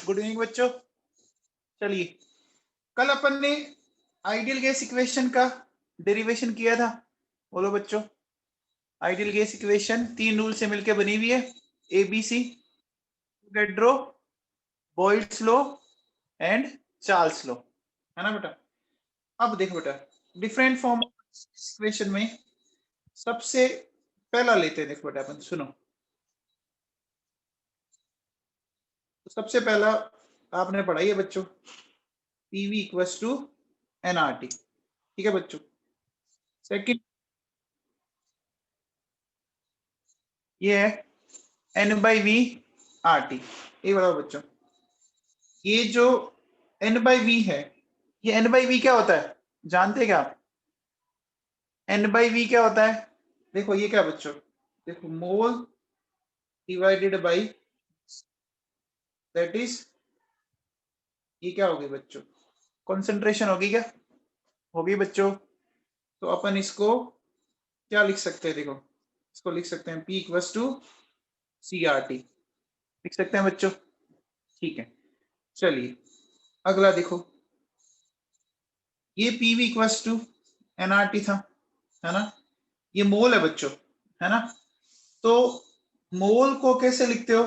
Good evening बच्चों। चलिए, कल अपन ने आइडियल गैस इक्वेशन का डेरिवेशन किया था। बोलो बच्चों, आइडियल गैस इक्वेशन 3 रूल से मिलकर बनी हुई है, ABC, Avogadro, Boyle's law and Charles law, है ना बेटा। अब देखो बेटा, डिफरेंट फॉर्म इक्वेशन में सबसे पहला लेते हैं। देखो बेटा, अपन सुनो, तो सबसे पहला आपने पढ़ाई है बच्चों, PV इक्वल्स टू NRT, ठीक है बच्चों। सेकंड ये है N/V/RT। ये बताओ बच्चों, ये जो N/V है, ये N/V क्या होता है, जानते हैं क्या आप? N/V क्या होता है? देखो ये क्या बच्चों, देखो मोल डिवाइडेड बाई, दैट इज, ये क्या होगी बच्चों, कंसंट्रेशन होगी क्या, होगी बच्चों। तो अपन इसको क्या लिख सकते हैं, देखो इसको लिख सकते हैं P इक्वल्स टू CRT, लिख सकते हैं बच्चों, ठीक है। चलिए अगला देखो, ये PV इक्वल्स टू NRT था, है ना। ये मोल है बच्चों, है ना। तो मोल को कैसे लिखते हो,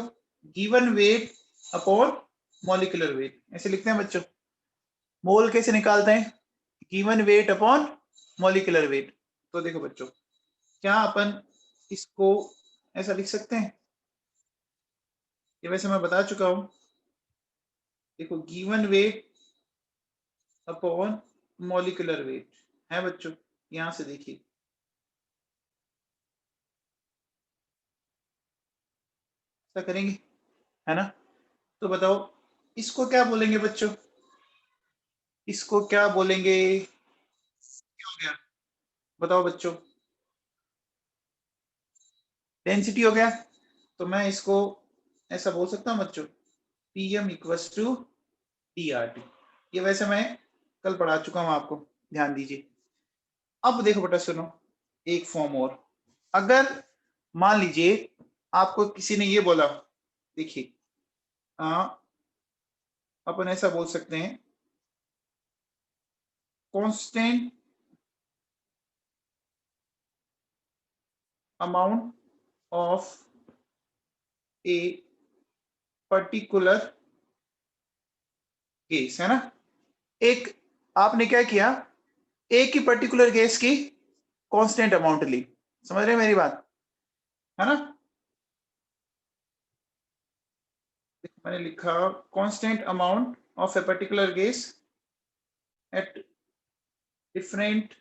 given weight upon molecular weight, ऐसे लिखते हैं बच्चों। मोल कैसे निकालते हैं, given weight upon molecular weight. तो देखो बच्चों, क्या अपन इसको ऐसा लिख सकते हैं, ये वैसे मैं बता चुका हूं। देखो given weight upon molecular weight है बच्चों, यहां से देखिए, ऐसा करेंगे, है ना। तो बताओ इसको क्या बोलेंगे बच्चों, इसको क्या बोलेंगे, क्या हो गया बताओ बच्चों, डेंसिटी हो गया। तो मैं इसको ऐसा बोल सकता हूं बच्चों, PM इक्वल्स टू DRT। ये वैसे मैं कल पढ़ा चुका हूं आपको, ध्यान दीजिए। अब देखो बेटा सुनो, एक फॉर्म और, अगर मान लीजिए आपको किसी ने ये बोला, देखिए अपन ऐसा बोल सकते हैं, constant amount of a particular case, है ना। एक आपने क्या किया, एक ही पर्टिकुलर केस की कांस्टेंट अमाउंट ली, समझ रहे हैं मेरी बात, है ना। मैंने लिखा constant amount of a particular case at different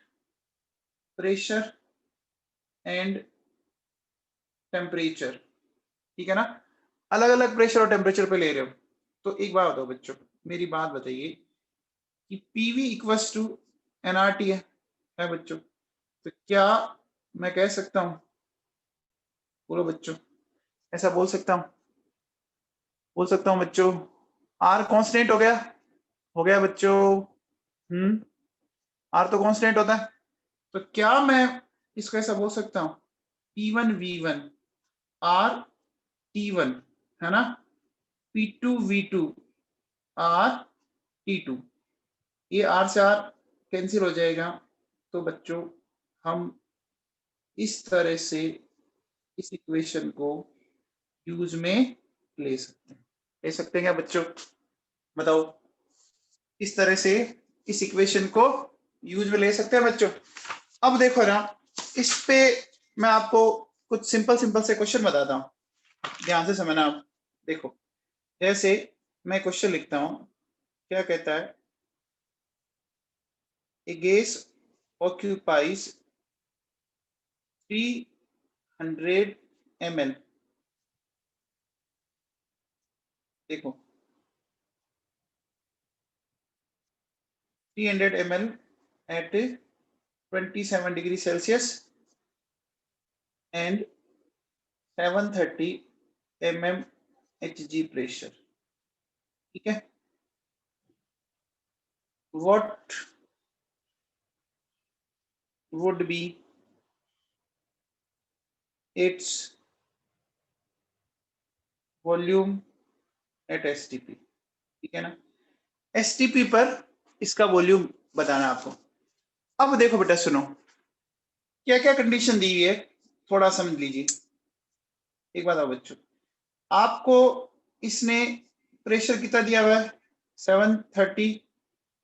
pressure and temperature, ठीक है ना। अलग अलग प्रेशर और टेम्परेचर पे ले रहे हो। तो एक बात बताओ बच्चों, मेरी बात बताइए कि PV इक्वल्स टू NRT है बच्चों। तो क्या मैं कह सकता हूं, बोलो बच्चों, ऐसा बोल सकता हूं बच्चों, R कांस्टेंट हो गया बच्चों। R तो कांस्टेंट होता है, तो क्या मैं इसको ऐसा बोल सकता हूं, P1V1 R T1, है ना, P2V2 R T2, ये R से R कैंसिल हो जाएगा। तो बच्चों हम इस तरह से इस इक्वेशन को यूज में ले सकते हैं क्या बच्चों, बताओ, इस तरह से इस इक्वेशन को यूज में ले सकते हैं बच्चों। अब देखो ना, इस पे मैं आपको कुछ सिंपल सिंपल से क्वेश्चन बताता हूँ, ध्यान से समझना आप। देखो जैसे मैं क्वेश्चन लिखता हूं, क्या कहता है, ए गैस ऑक्यूपाइज 300 ml, देखो 300 ml at 27 degree Celsius and 730 mmHg pressure, ठीक है। what would be its volume at STP, ठीक है ना। एसटीपी पर इसका वॉल्यूम बताना आपको। अब देखो बेटा सुनो, क्या क्या कंडीशन दी हुई है थोड़ा समझ लीजिए। एक बात आओ बच्चों, आपको इसने प्रेशर कितना दिया हुआ है, 730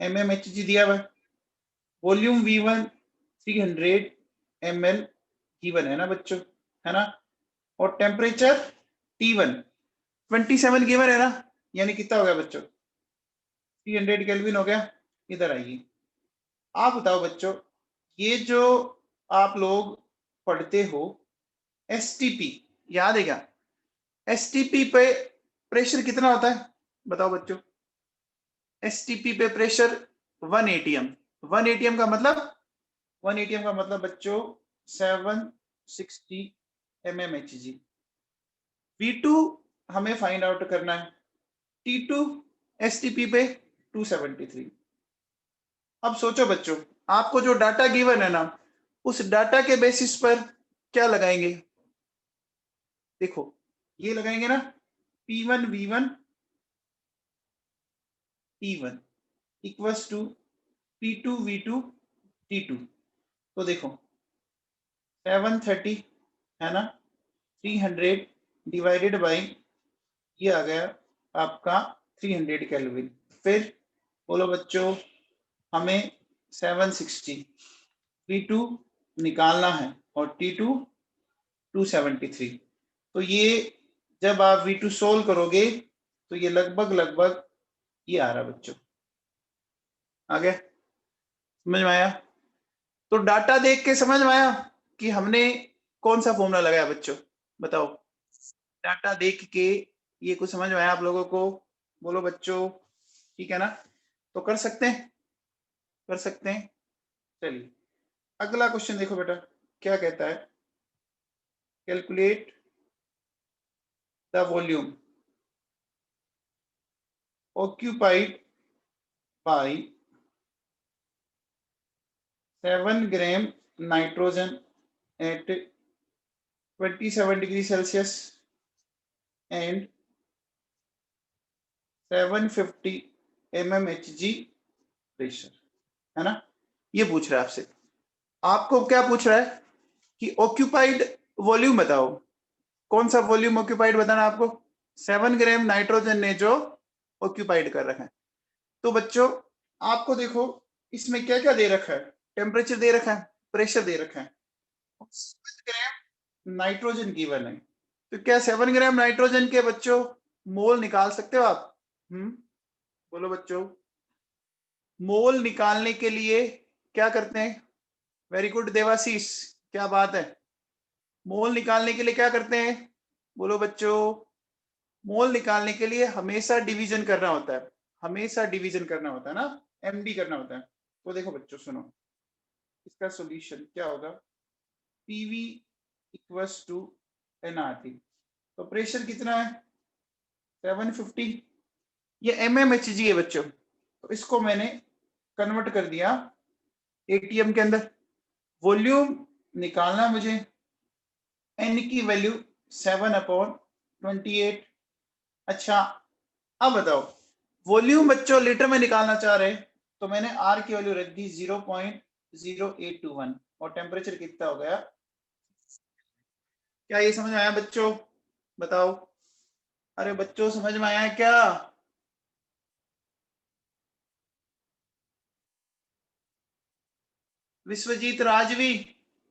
mmHg दिया हुआ है। वॉल्यूम V1 300 ml गिवन है ना बच्चों, है ना। और टेम्परेचर T1 27 गिवन है ना, यानी कितना हो गया बच्चों, 300 केल्विन हो गया। इधर आइए, आप बताओ बच्चों, ये जो आप लोग पढ़ते हो एसटीपी, याद है क्या? एसटीपी पे प्रेशर कितना होता है बताओ बच्चों? एसटीपी पे प्रेशर 1 atm। 1 atm का मतलब, 1 atm का मतलब बच्चों 760 mmHg। V2 हमें फाइंड आउट करना है, T2 एसटीपी पे 273। अब सोचो बच्चों, आपको जो डाटा गिवन है ना, उस डाटा के बेसिस पर क्या लगाएंगे? देखो ये लगाएंगे ना, P1 V1 T1 equals to P2 V2 T2। तो देखो 730 है ना, 300 डिवाइडेड बाई ये आ गया आपका 300 केल्विन। फिर बोलो बच्चों, हमें 760 P2 निकालना है और T2 273। तो ये जब आप V2 सोल्व करोगे तो ये लगभग लगभग ये आ रहा बच्चों। आ गया, समझ में आया? तो डाटा देख के समझ में आया कि हमने कौन सा फॉर्मूला लगाया बच्चों, बताओ। डाटा देख के ये कुछ समझ में आया आप लोगों को? बोलो बच्चों, ठीक है ना। तो कर सकते हैं, कर सकते हैं। चलिए अगला क्वेश्चन देखो बेटा, क्या कहता है, calculate the volume occupied by 7 gram nitrogen at 27 degree Celsius and 750 mmHg pressure, है ना। ये पूछ रहा है आपसे, आपको क्या पूछ रहा है कि ऑक्यूपाइड वॉल्यूम बताओ। कौन सा वॉल्यूम ऑक्यूपाइड बताना आपको? 7 ग्राम नाइट्रोजन ने जो ऑक्यूपाइड कर रखा है। तो बच्चों आपको देखो इसमें क्या क्या दे रखा है, टेम्परेचर दे रखा है, प्रेशर दे रखा है, 7 ग्राम नाइट्रोजन गिवन है। तो क्या 7 ग्राम नाइट्रोजन के बच्चों मोल निकाल सकते हो आप? बोलो बच्चों, मोल निकालने के लिए क्या करते हैं? वेरी गुड देवाशीष, क्या बात है। मोल निकालने के लिए क्या करते हैं? बोलो बच्चों, मोल निकालने के लिए हमेशा डिवीजन करना होता है, हमेशा डिवीजन करना होता है ना, एमडी करना होता है। तो देखो बच्चों सुनो, इसका सॉल्यूशन क्या होगा, पीवी इक्वल्स टू एनआरटी। तो प्रेशर कितना है, 750, ये mmHg है बच्चों। तो इसको मैंने कन्वर्ट कर दिया एटीएम के अंदर। वॉल्यूम निकालना मुझे, एन की वैल्यू 7/28। अच्छा अब बताओ, वॉल्यूम बच्चों लीटर में निकालना चाह रहे, तो मैंने आर की वैल्यू रख दी 0.0821 और टेम्परेचर कितना हो गया। क्या ये समझ में आया बच्चों, बताओ? अरे बच्चों समझ में आया क्या? विश्वजीत राजवी,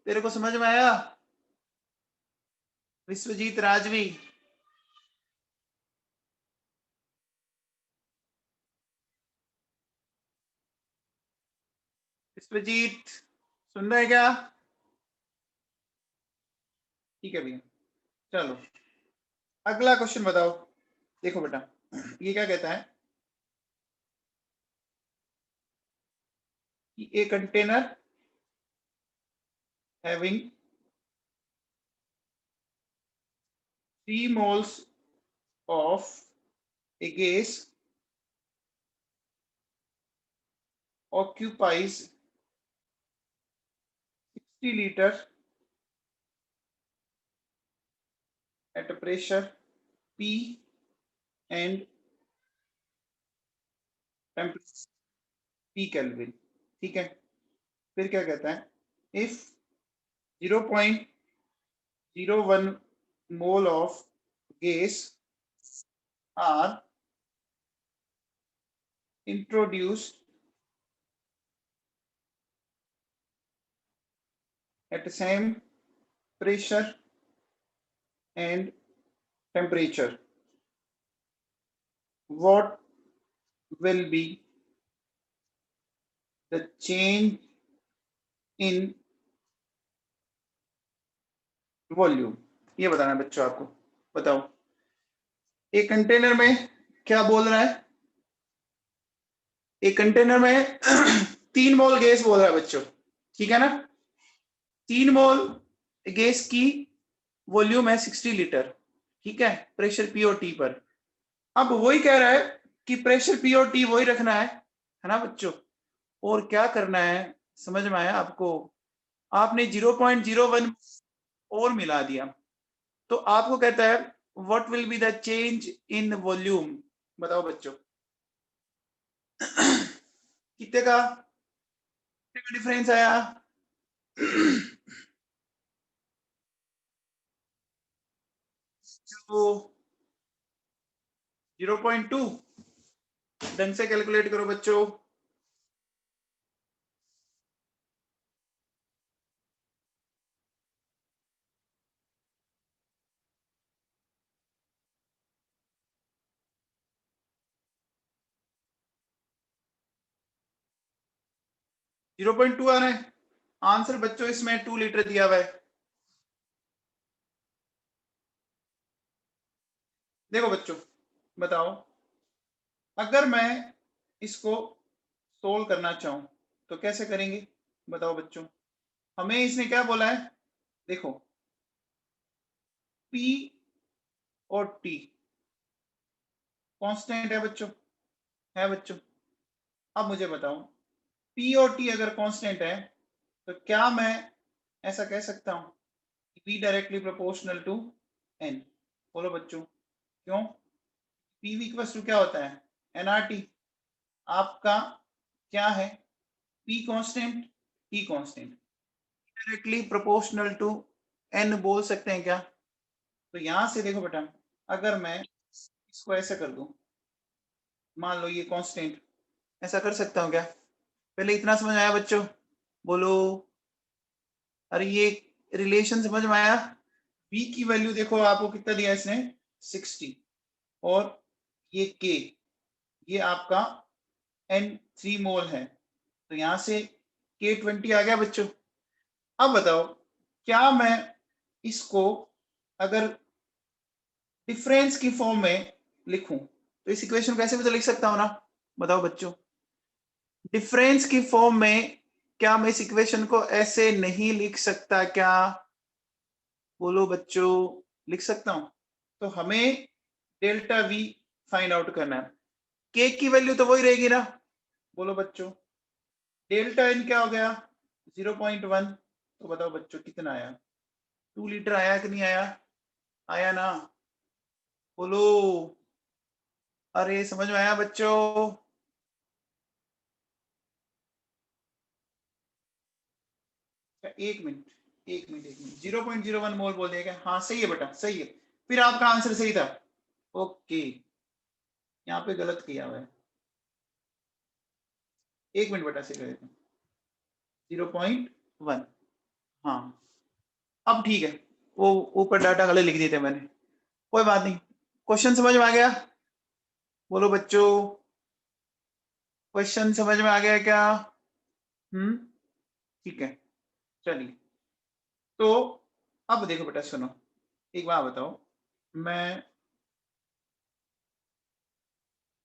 तेरे को समझ में आया? विश्वजीत राजवी, विश्वजीत सुन रहे क्या? ठीक है भैया, चलो अगला क्वेश्चन बताओ। देखो बेटा ये क्या कहता है कि a container having 3 moles of a gas occupies 60 liter at a pressure P and temperature P kelvin, ठीक है। फिर क्या कहता है, if 0.01 mole of gas are introduced at the same pressure and temperature, what will be the change in volume? ये बताना है बच्चों आपको। बताओ, एक कंटेनर में क्या बोल रहा है, एक कंटेनर में 3 मोल गैस बोल रहा है बच्चों, ठीक है ना। 3 मोल गैस की वॉल्यूम है 60 लीटर, ठीक है, प्रेशर पी और टी पर। अब वही कह रहा है कि प्रेशर पी और टी वही रखना है ना बच्चों। और क्या करना है, समझ में आया आपको? आपने 0.01 और मिला दिया, तो आपको कहता है what will be the change in volume. बताओ बच्चों, कितने का डिफरेंस आया? जो 0.2, ढंग से कैलकुलेट करो बच्चों। जीरो पॉइंट टू आ रहा है आंसर बच्चों, इसमें 2 लीटर दिया हुआ है। देखो बच्चों, बताओ, अगर मैं इसको सोल्व करना चाहूं तो कैसे करेंगे? बताओ बच्चों, हमें इसने क्या बोला है? देखो, P और T कांस्टेंट है बच्चों, है बच्चों। अब मुझे बताओ, P और T अगर कांस्टेंट है तो क्या मैं ऐसा कह सकता हूं कि P directly proportional to N? बोलो बच्चों, क्यों? PV इक्वल्स टू क्या होता है? NRT। आपका क्या है? P constant, T constant, directly proportional to N बोल सकते हैं क्या? तो यहां से देखो बेटा, अगर मैं इसको ऐसे कर दूं, मान लो ये कांस्टेंट, ऐसा कर सकता हूं क्या? पहले इतना समझ आया बच्चों? बोलो, अरे ये रिलेशन समझ में आया? बी की वैल्यू देखो आपको कितना दिया इसने, 60, और ये के, ये आपका N3 मोल है, तो यहां से K20 आ गया बच्चों। अब बताओ, क्या मैं इसको अगर डिफरेंस की फॉर्म में लिखूं तो इस इक्वेशन को ऐसे भी तो लिख सकता हूं ना? बताओ बच्चों, डिफरेंस की फॉर्म में क्या मैं इस इक्वेशन को ऐसे नहीं लिख सकता क्या? बोलो बच्चों, लिख सकता हूं। तो हमें डेल्टा वी फाइंड आउट करना है। के की वैल्यू तो वही रहेगी ना? बोलो बच्चों, डेल्टा एन क्या हो गया? 0.1। तो बताओ बच्चों कितना आया? 2 लीटर आया कि नहीं आया? आया ना? बोलो, अरे समझ में आया बच्चों? एक मिनट, एक मिनट, एक मिनट, 0.01 मोल बोल दिया क्या? हाँ सही है बेटा, सही है। फिर आपका आंसर सही था। ओके, यहाँ पे गलत किया हुआ है। एक मिनट बेटा, से कर देता हूँ। 0.1, हाँ अब ठीक है। वो ऊपर डाटा गलत लिख दिए थे मैंने, कोई बात नहीं। क्वेश्चन समझ में आ गया? बोलो बच्चों, क्वेश्चन समझ में आ गया क्या? ठीक है, चलिए। तो अब देखो बेटा, सुनो, एक बात बताओ, मैं,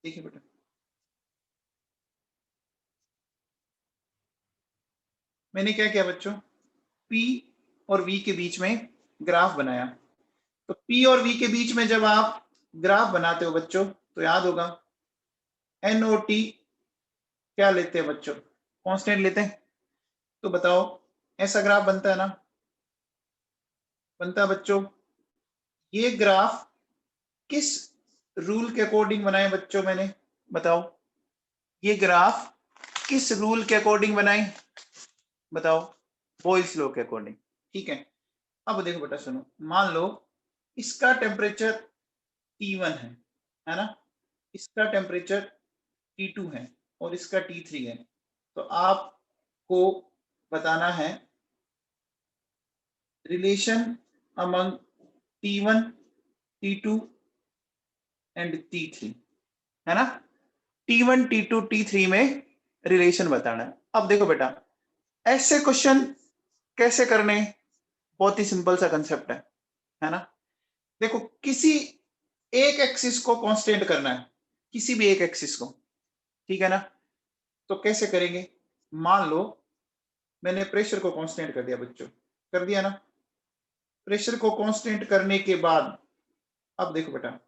देखिए बेटा, मैंने क्या किया बच्चों, P और V के बीच में ग्राफ बनाया। तो P और V के बीच में जब आप ग्राफ बनाते हो बच्चों, तो याद होगा N और T क्या लेते हैं बच्चों? कांस्टेंट लेते हैं। तो बताओ, ऐसा ग्राफ बनता है ना? बनता है बच्चों। ये ग्राफ किस रूल के अकॉर्डिंग बनाए बच्चों मैंने? बताओ, ये ग्राफ किस रूल के अकॉर्डिंग बनाई, बताओ, बॉयल्स लॉ के अकॉर्डिंग। ठीक है, अब देखो बेटा सुनो, मान लो इसका टेम्परेचर T1 है ना, इसका टेम्परेचर T2 है और इसका T3 है। तो आपको बताना है relation among T1, T2 and T3, है ना। T1, T2, T3 में रिलेशन बताना है। अब देखो बेटा, ऐसे क्वेश्चन कैसे करने, बहुत ही सिंपल सा कंसेप्ट है ना। देखो, किसी एक एक्सिस को कांस्टेंट करना है, किसी भी एक एक्सिस को, ठीक है ना। तो कैसे करेंगे, मान लो मैंने प्रेशर को कांस्टेंट कर दिया बच्चों, कर दिया ना। प्रेशर को कांस्टेंट करने के बाद अब देखो बेटा,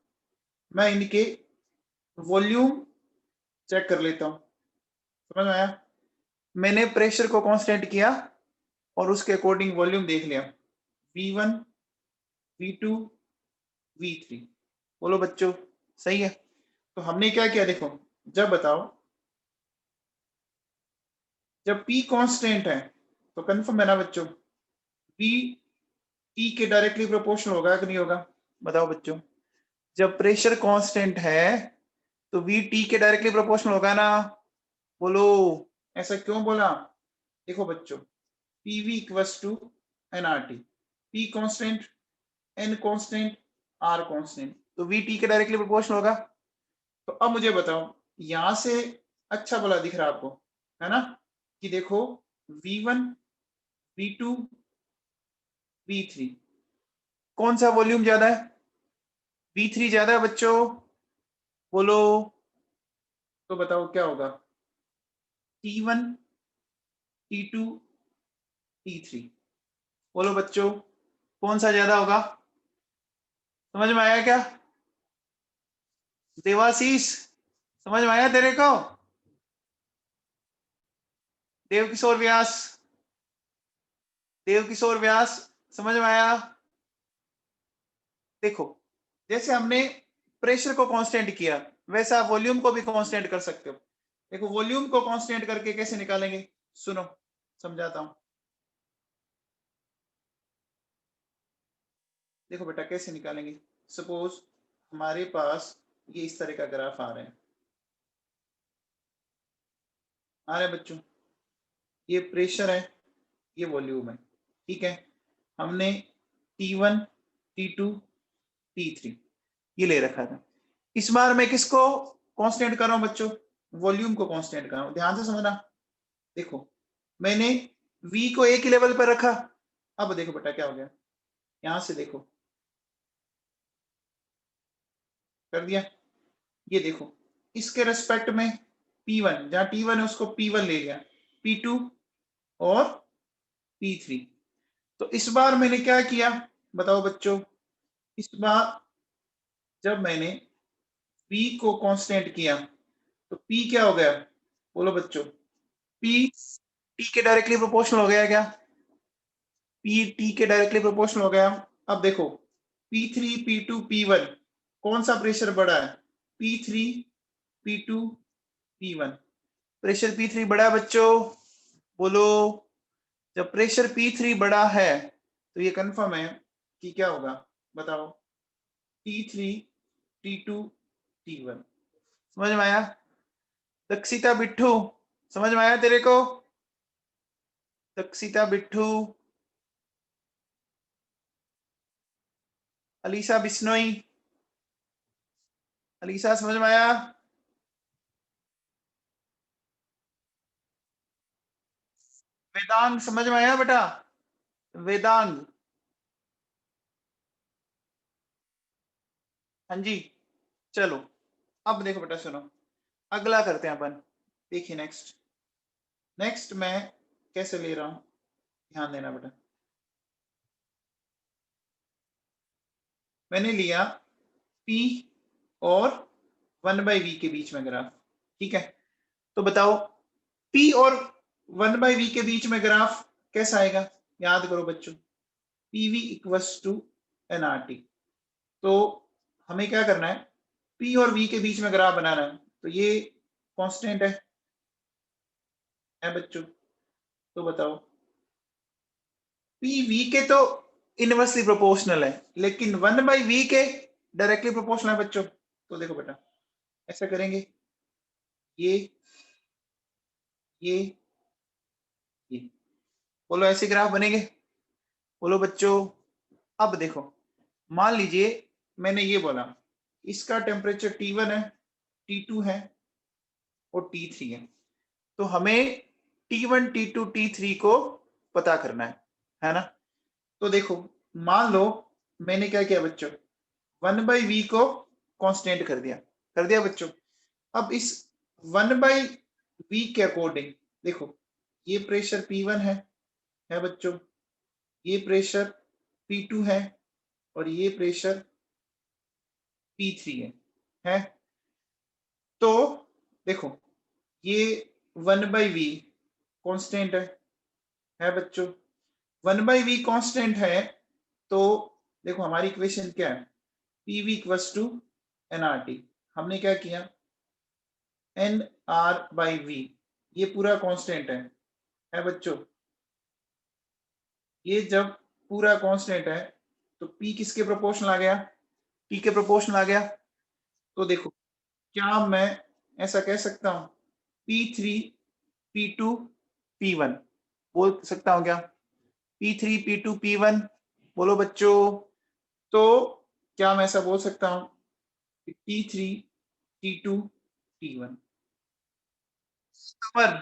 मैं इनके वॉल्यूम चेक कर लेता हूं, समझ में आया। मैंने प्रेशर को कांस्टेंट किया और उसके अकॉर्डिंग वॉल्यूम देख लिया, V1, V2, V3। बोलो बच्चों, सही है। तो हमने क्या किया, देखो, जब बताओ, जब P कांस्टेंट है तो कंफर्म है ना बच्चों, P T के डायरेक्टली प्रोपोर्शनल होगा कि नहीं होगा, बताओ बच्चों। जब प्रेशर कांस्टेंट है तो V T के डायरेक्टली प्रोपोर्शनल होगा ना, बोलो। ऐसा क्यों बोला, देखो बच्चों, PV equals to nRT, P constant, N constant, R constant, तो V T के डायरेक्टली प्रोपोर्शनल होगा। तो अब मुझे बताओ, यहां से अच्छा भला दिख रहा है आपको, है ना, कि देखो V1, V2, V3, कौन सा वॉल्यूम ज्यादा है, V3 ज्यादा है बच्चों, बोलो। तो बताओ क्या होगा, T1, T2, T3, बोलो बच्चों, कौन सा ज्यादा होगा, समझ में आया क्या, देवाशीष, समझ में आया तेरे को, देव किशोर व्यास, देव किशोर व्यास, समझ में आया। देखो, जैसे हमने प्रेशर को कांस्टेंट किया, वैसा वॉल्यूम को भी कांस्टेंट कर सकते हो। देखो, वॉल्यूम को कांस्टेंट करके कैसे निकालेंगे, सुनो समझाता हूं। देखो बेटा, कैसे निकालेंगे, सपोज हमारे पास ये इस तरह का ग्राफ आ रहे हैं बच्चों, ये प्रेशर है, ये वॉल्यूम है, ठीक है। हमने T1, T2, T3 ये ले रखा था। इस बार मैं किसको कांस्टेंट कर रहा हूं बच्चों, वॉल्यूम को कांस्टेंट कर रहा हूं, ध्यान से समझना। देखो, मैंने V को एक ही लेवल पर रखा। अब देखो बेटा क्या हो गया, यहां से देखो, कर दिया। ये देखो, इसके रेस्पेक्ट में P1, जहां T1 है उसको P1 ले लिया, P2 और P3। तो इस बार मैंने क्या किया, बताओ बच्चों, इस बार जब मैंने P को कांस्टेंट किया तो P क्या हो गया, बोलो बच्चों, P T के डायरेक्टली प्रोपोर्शनल हो गया क्या, P T के डायरेक्टली प्रोपोर्शनल हो गया। अब देखो, P3, P2, P1, कौन सा प्रेशर बड़ा है, P3, P2, P1, pressure P3 बड़ा है बच्चों, बोलो। जब प्रेशर P3 बड़ा है तो ये कंफर्म है कि क्या होगा, बताओ, T3, T2, T1, समझ में आया। दक्षिता बिट्ठू, समझ में आया तेरे को, दक्षिता बिट्ठू, अलीसा बिश्नोई, अलीसा समझ में आया। वेदांग समझ में आया बेटा, वेदांग, हाँ जी। चलो, अब देखो बेटा सुनो, अगला करते हैं अपन, देखिए नेक्स्ट। नेक्स्ट मैं कैसे ले रहा हूं, ध्यान देना बेटा। मैंने लिया P और 1/V के बीच में ग्राफ, ठीक है। तो बताओ, P और 1/V के बीच में ग्राफ कैसा आएगा, याद करो बच्चों, PV इक्वल्स टू nRT। तो हमें क्या करना है, P और V के बीच में ग्राफ बनाना है। तो ये कांस्टेंट है, है बच्चों? तो बताओ, पी वी के तो इनवर्सली प्रोपोर्शनल है, लेकिन 1/v के डायरेक्टली प्रोपोर्शनल है बच्चों। तो देखो बेटा, ऐसा करेंगे, ये ये ये, बोलो ऐसे ग्राफ बनेंगे? बोलो बच्चों। अब देखो, मान लीजिए मैंने ये बोला, इसका टेम्परेचर T1 है, T2 है और T3 है। तो हमें T1, T2, T3 को पता करना है ना? तो देखो, मान लो मैंने क्या किया बच्चों, 1/v को कांस्टेंट कर दिया बच्चों। अब इस 1/v के अकॉर्डिंग देखो, ये प्रेशर P1 है बच्चों, ये प्रेशर P2 है और ये प्रेशर P3 है। तो देखो, ये 1/v कांस्टेंट है बच्चों। 1/v कांस्टेंट है, तो देखो हमारी इक्वेशन क्या है, PV इक्वल्स टू nRT। हमने क्या किया, nR/v, ये पूरा कांस्टेंट है बच्चों। ये जब पूरा कांस्टेंट है तो P किसके प्रोपोर्शनल आ गया, T के प्रोपोर्शनल आ गया। तो देखो, क्या मैं ऐसा कह सकता हूं, P3 P2 P1 बोल सकता हूं क्या? P3 P2 P1 बोलो बच्चों। तो क्या मैं ऐसा बोल सकता हूं कि T3 T2 T1? Tanwar,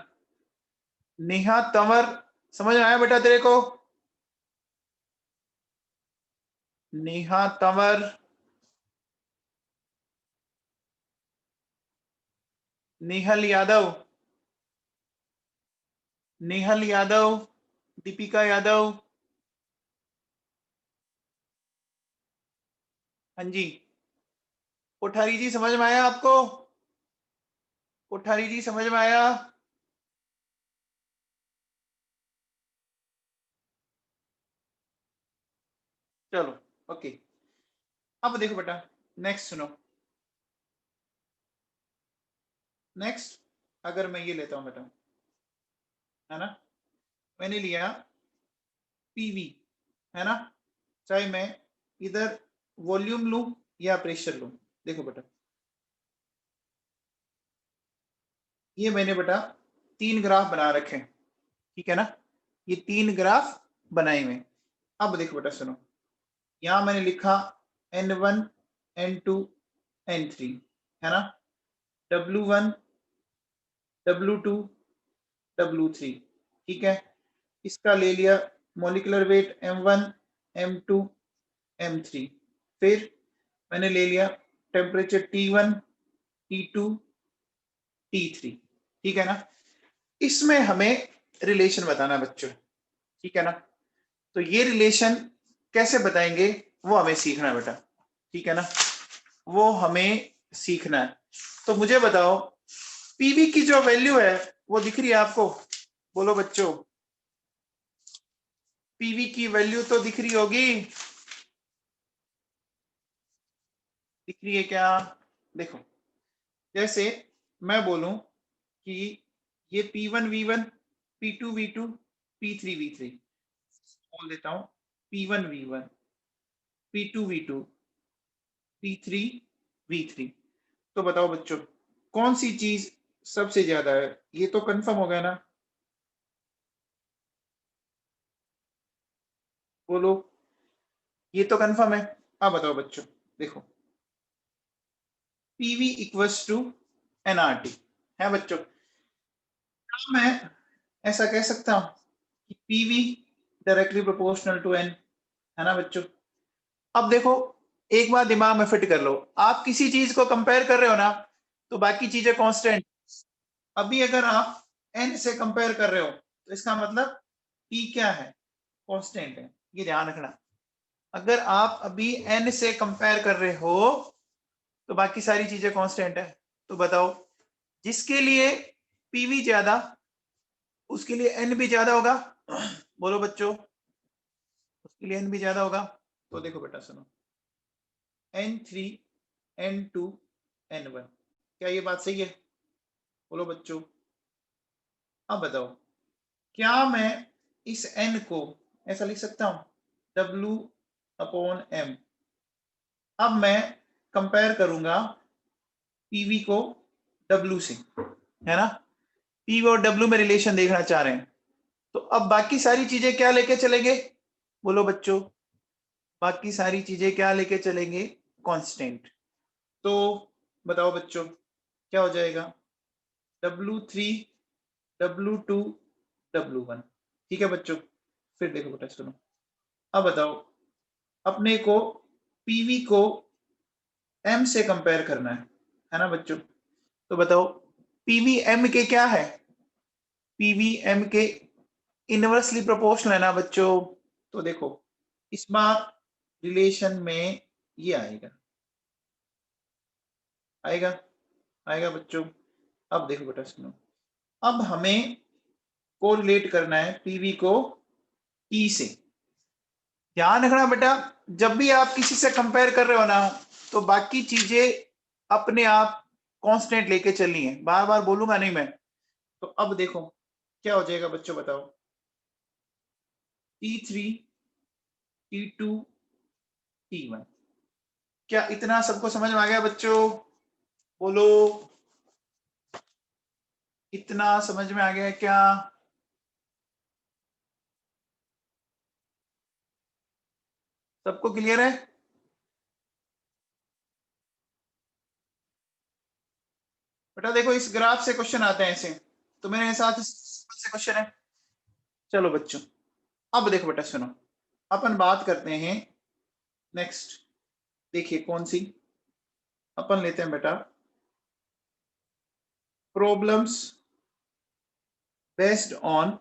Neha Tanwar, समझ में आया बेटा तेरे को? नेहा तंवर, नेहल यादव, नेहल यादव, दीपिका यादव, हाँ जी। कोठारी जी समझ में आया आपको? कोठारी जी समझ में आया? चलो ओके। अब देखो बेटा, नेक्स्ट सुनो। नेक्स्ट, अगर मैं ये लेता हूं बेटा, है ना, मैंने लिया पीवी, है ना, चाहे मैं इधर वॉल्यूम लूं या प्रेशर लूं। देखो बेटा, ये मैंने बेटा 3 ग्राफ बना रखे हैं, ठीक है ना, ये 3 ग्राफ बनाए हुए। अब देखो बेटा सुनो, यहां मैंने लिखा N1 N2 N3, है ना, W1 W2 W3, ठीक है। इसका ले लिया molecular weight M1 M2 M3। फिर मैंने ले लिया टेम्परेचर T1 T2 T3, ठीक है ना। इसमें हमें रिलेशन बताना बच्चों, ठीक है ना। तो ये रिलेशन कैसे बताएंगे वो हमें सीखना है बेटा, ठीक है ना, वो हमें सीखना है। तो मुझे बताओ, पीवी की जो वैल्यू है वो दिख रही है आपको? बोलो बच्चों, पीवी की वैल्यू तो दिख रही होगी, दिख रही है क्या? देखो, जैसे मैं बोलूं कि ये P1 V1 P2 V2 P3 V3, बोल देता हूं P1 V1 P2 V2 P3 V3। तो बताओ बच्चों, कौन सी चीज सबसे ज्यादा है? ये तो कंफर्म हो गया ना, बोलो, ये तो कंफर्म है। अब बताओ बच्चों, देखो, पीवी इक्वल्स टू एनआरटी, है बच्चों। क्या मैं ऐसा कह सकता हूं कि PV directly proportional to N, है ना बच्चों। अब देखो, एक बात दिमाग में फिट कर लो, आप किसी चीज को कंपेयर कर रहे हो ना, तो बाकी चीजें कांस्टेंट। अभी अगर आप एन से कंपेयर कर रहे हो तो इसका मतलब टी क्या है, कांस्टेंट है, ये ध्यान रखना। अगर आप अभी एन से कंपेयर कर रहे हो तो बाकी सारी चीजें कांस्टेंट है। तो बताओ, जिसके लिए पीवी ज्यादा उसके लिए एन भी ज्यादा होगा, बोलो बच्चों, उसके लिए एन भी ज्यादा होगा। तो देखो बेटा सुनो, N3 N2 N1, क्या ये बात सही है? बोलो बच्चों। अब बताओ क्या मैं इस n को ऐसा लिख सकता हूं W/m। अब मैं कंपेयर करूंगा पीवी को W से, है ना। पी और W में रिलेशन देखना चाह रहे हैं, तो अब बाकी सारी चीजें क्या लेके चलेंगे, बोलो बच्चों, बाकी सारी चीजें क्या लेके चलेंगे, कांस्टेंट। तो बताओ बच्चों क्या हो जाएगा, W3 W2 W1। ठीक है बच्चों, फिर देखो बेटा सुनो, अब बताओ अपने को पीवी को एम से कंपेयर करना है ना बच्चों। तो बताओ पीवी एम के क्या है, पीवी एम के इनवर्सली प्रोपोर्शनल है ना बच्चों। तो देखो इस बार रिलेशन में ये आएगा, आएगा आएगा बच्चों। अब देखो बेटा सुनो, अब हमें कोरिलेट करना है पीवी को ई से। ध्यान रखना बेटा, जब भी आप किसी से कंपेयर कर रहे हो ना, तो बाकी चीजें अपने आप कांस्टेंट लेके चलनी है, बार बार बोलूंगा नहीं मैं। तो अब देखो क्या हो जाएगा बच्चों, बताओ T3 T2 T1। क्या इतना सबको समझ में आ गया बच्चों, बोलो इतना समझ में आ गया क्या। सबको क्लियर है। बेटा देखो इस ग्राफ से क्वेश्चन आते हैं ऐसे, तो मेरे हिसाब से क्वेश्चन है। चलो बच्चों अब देखो बेटा सुनो, अपन बात करते हैं नेक्स्ट। देखिए कौन सी अपन लेते हैं बेटा, problems based on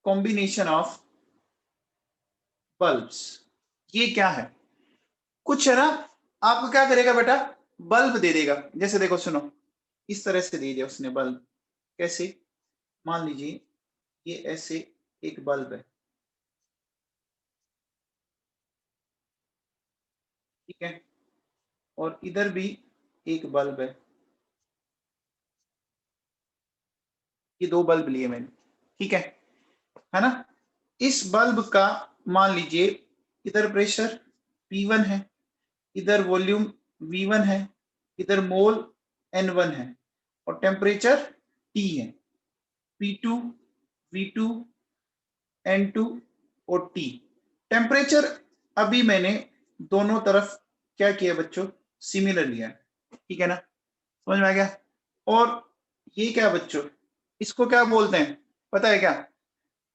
combination of bulbs. ये क्या है, कुछ है ना, आपको क्या करेगा बेटा, बल्ब दे देगा। जैसे देखो सुनो, इस तरह से दे दिया उसने बल्ब, कैसे, मान लीजिए ये ऐसे एक बल्ब है, ठीक है, और इधर भी एक बल्ब है, ये दो बल्ब लिए मैंने, ठीक है ना। इस बल्ब का मान लीजिए इधर प्रेशर P1 है, इधर वॉल्यूम V1 है, इधर मोल N1 है, और टेम्परेचर T है, P2 V2 N2 और T। टेम्परेचर अभी मैंने दोनों तरफ क्या किया बच्चों, सिमिलर लिया है, ठीक है ना, समझ में आ गया। और ये क्या बच्चों, इसको क्या बोलते हैं पता है क्या,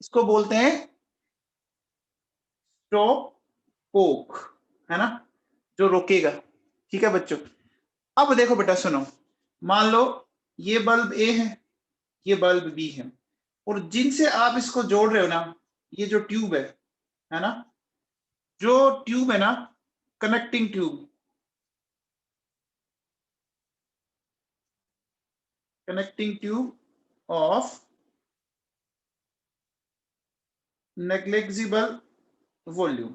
इसको बोलते हैं स्टॉप कोक, है ना, जो रोकेगा। ठीक है बच्चों, अब देखो बेटा सुनो, मान लो ये बल्ब ए है, ये बल्ब बी है, और जिनसे आप इसको जोड़ रहे हो ना, ये जो ट्यूब है ना, जो ट्यूब है ना, connecting tube, connecting tube of negligible volume,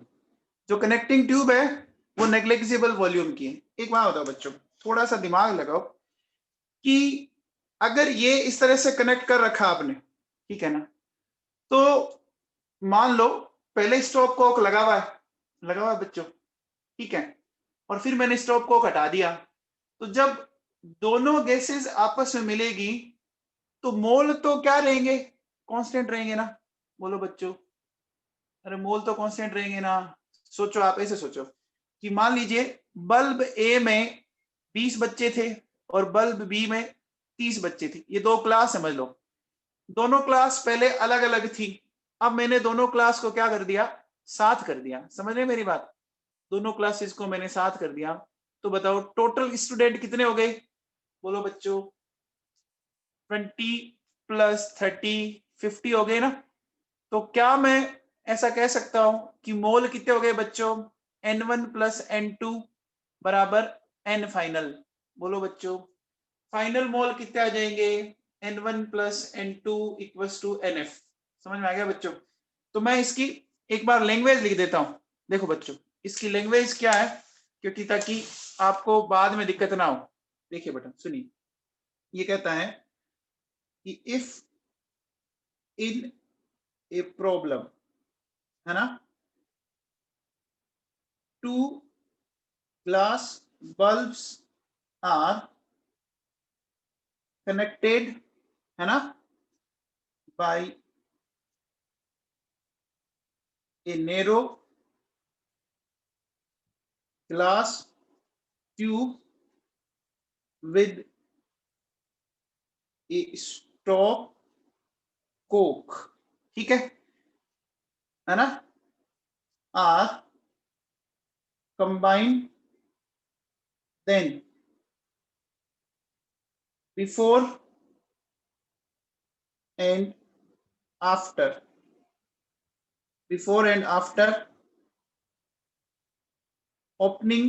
जो कनेक्टिंग ट्यूब है वो नेग्लेक्सिबल वॉल्यूम की है। एक बात बताओ बच्चों, थोड़ा सा दिमाग लगाओ कि अगर ये इस तरह से कनेक्ट कर रखा आपने, ठीक है ना, तो मान लो पहले स्टॉप कोक लगा हुआ है बच्चों, ठीक है, और फिर मैंने स्टॉप कोक हटा दिया, तो जब दोनों गैसेस आपस में मिलेगी तो मोल तो क्या रहेंगे, कांस्टेंट रहेंगे ना, बोलो बच्चों, अरे मोल तो कांस्टेंट रहेंगे ना। सोचो आप ऐसे सोचो कि मान लीजिए बल्ब ए में 20 बच्चे थे और बल्ब बी में 30 बच्चे थे, ये दो क्लास समझ लो, दोनों क्लास पहले अलग अलग थी, अब मैंने दोनों क्लास को क्या कर दिया, साथ कर दिया, समझ रहे मेरी बात, दोनों क्लासेस को मैंने साथ कर दिया। तो बताओ टोटल स्टूडेंट कितने हो गए, बोलो बच्चों, 20 + 30 50 हो गए ना। तो क्या मैं ऐसा कह सकता हूं कि मोल कितने हो गए बच्चों, N1 + N2 बराबर N फाइनल, बोलो बच्चों, फाइनल मोल कितने आ जाएंगे, N1 + N2 = NF। समझ में आ गया बच्चों। तो मैं इसकी एक बार लैंग्वेज लिख देता हूं, देखो बच्चों इसकी लैंग्वेज क्या है, क्योंकि ताकि आपको बाद में दिक्कत ना हो, देखिए बेटा सुनिए, ये कहता है कि इफ इन ए प्रॉब्लम, है ना, 2 glass bulbs are connected, है ना, by a narrow glass tube with a stop coke, ठीक है ना, are combined, then before and after, before and after opening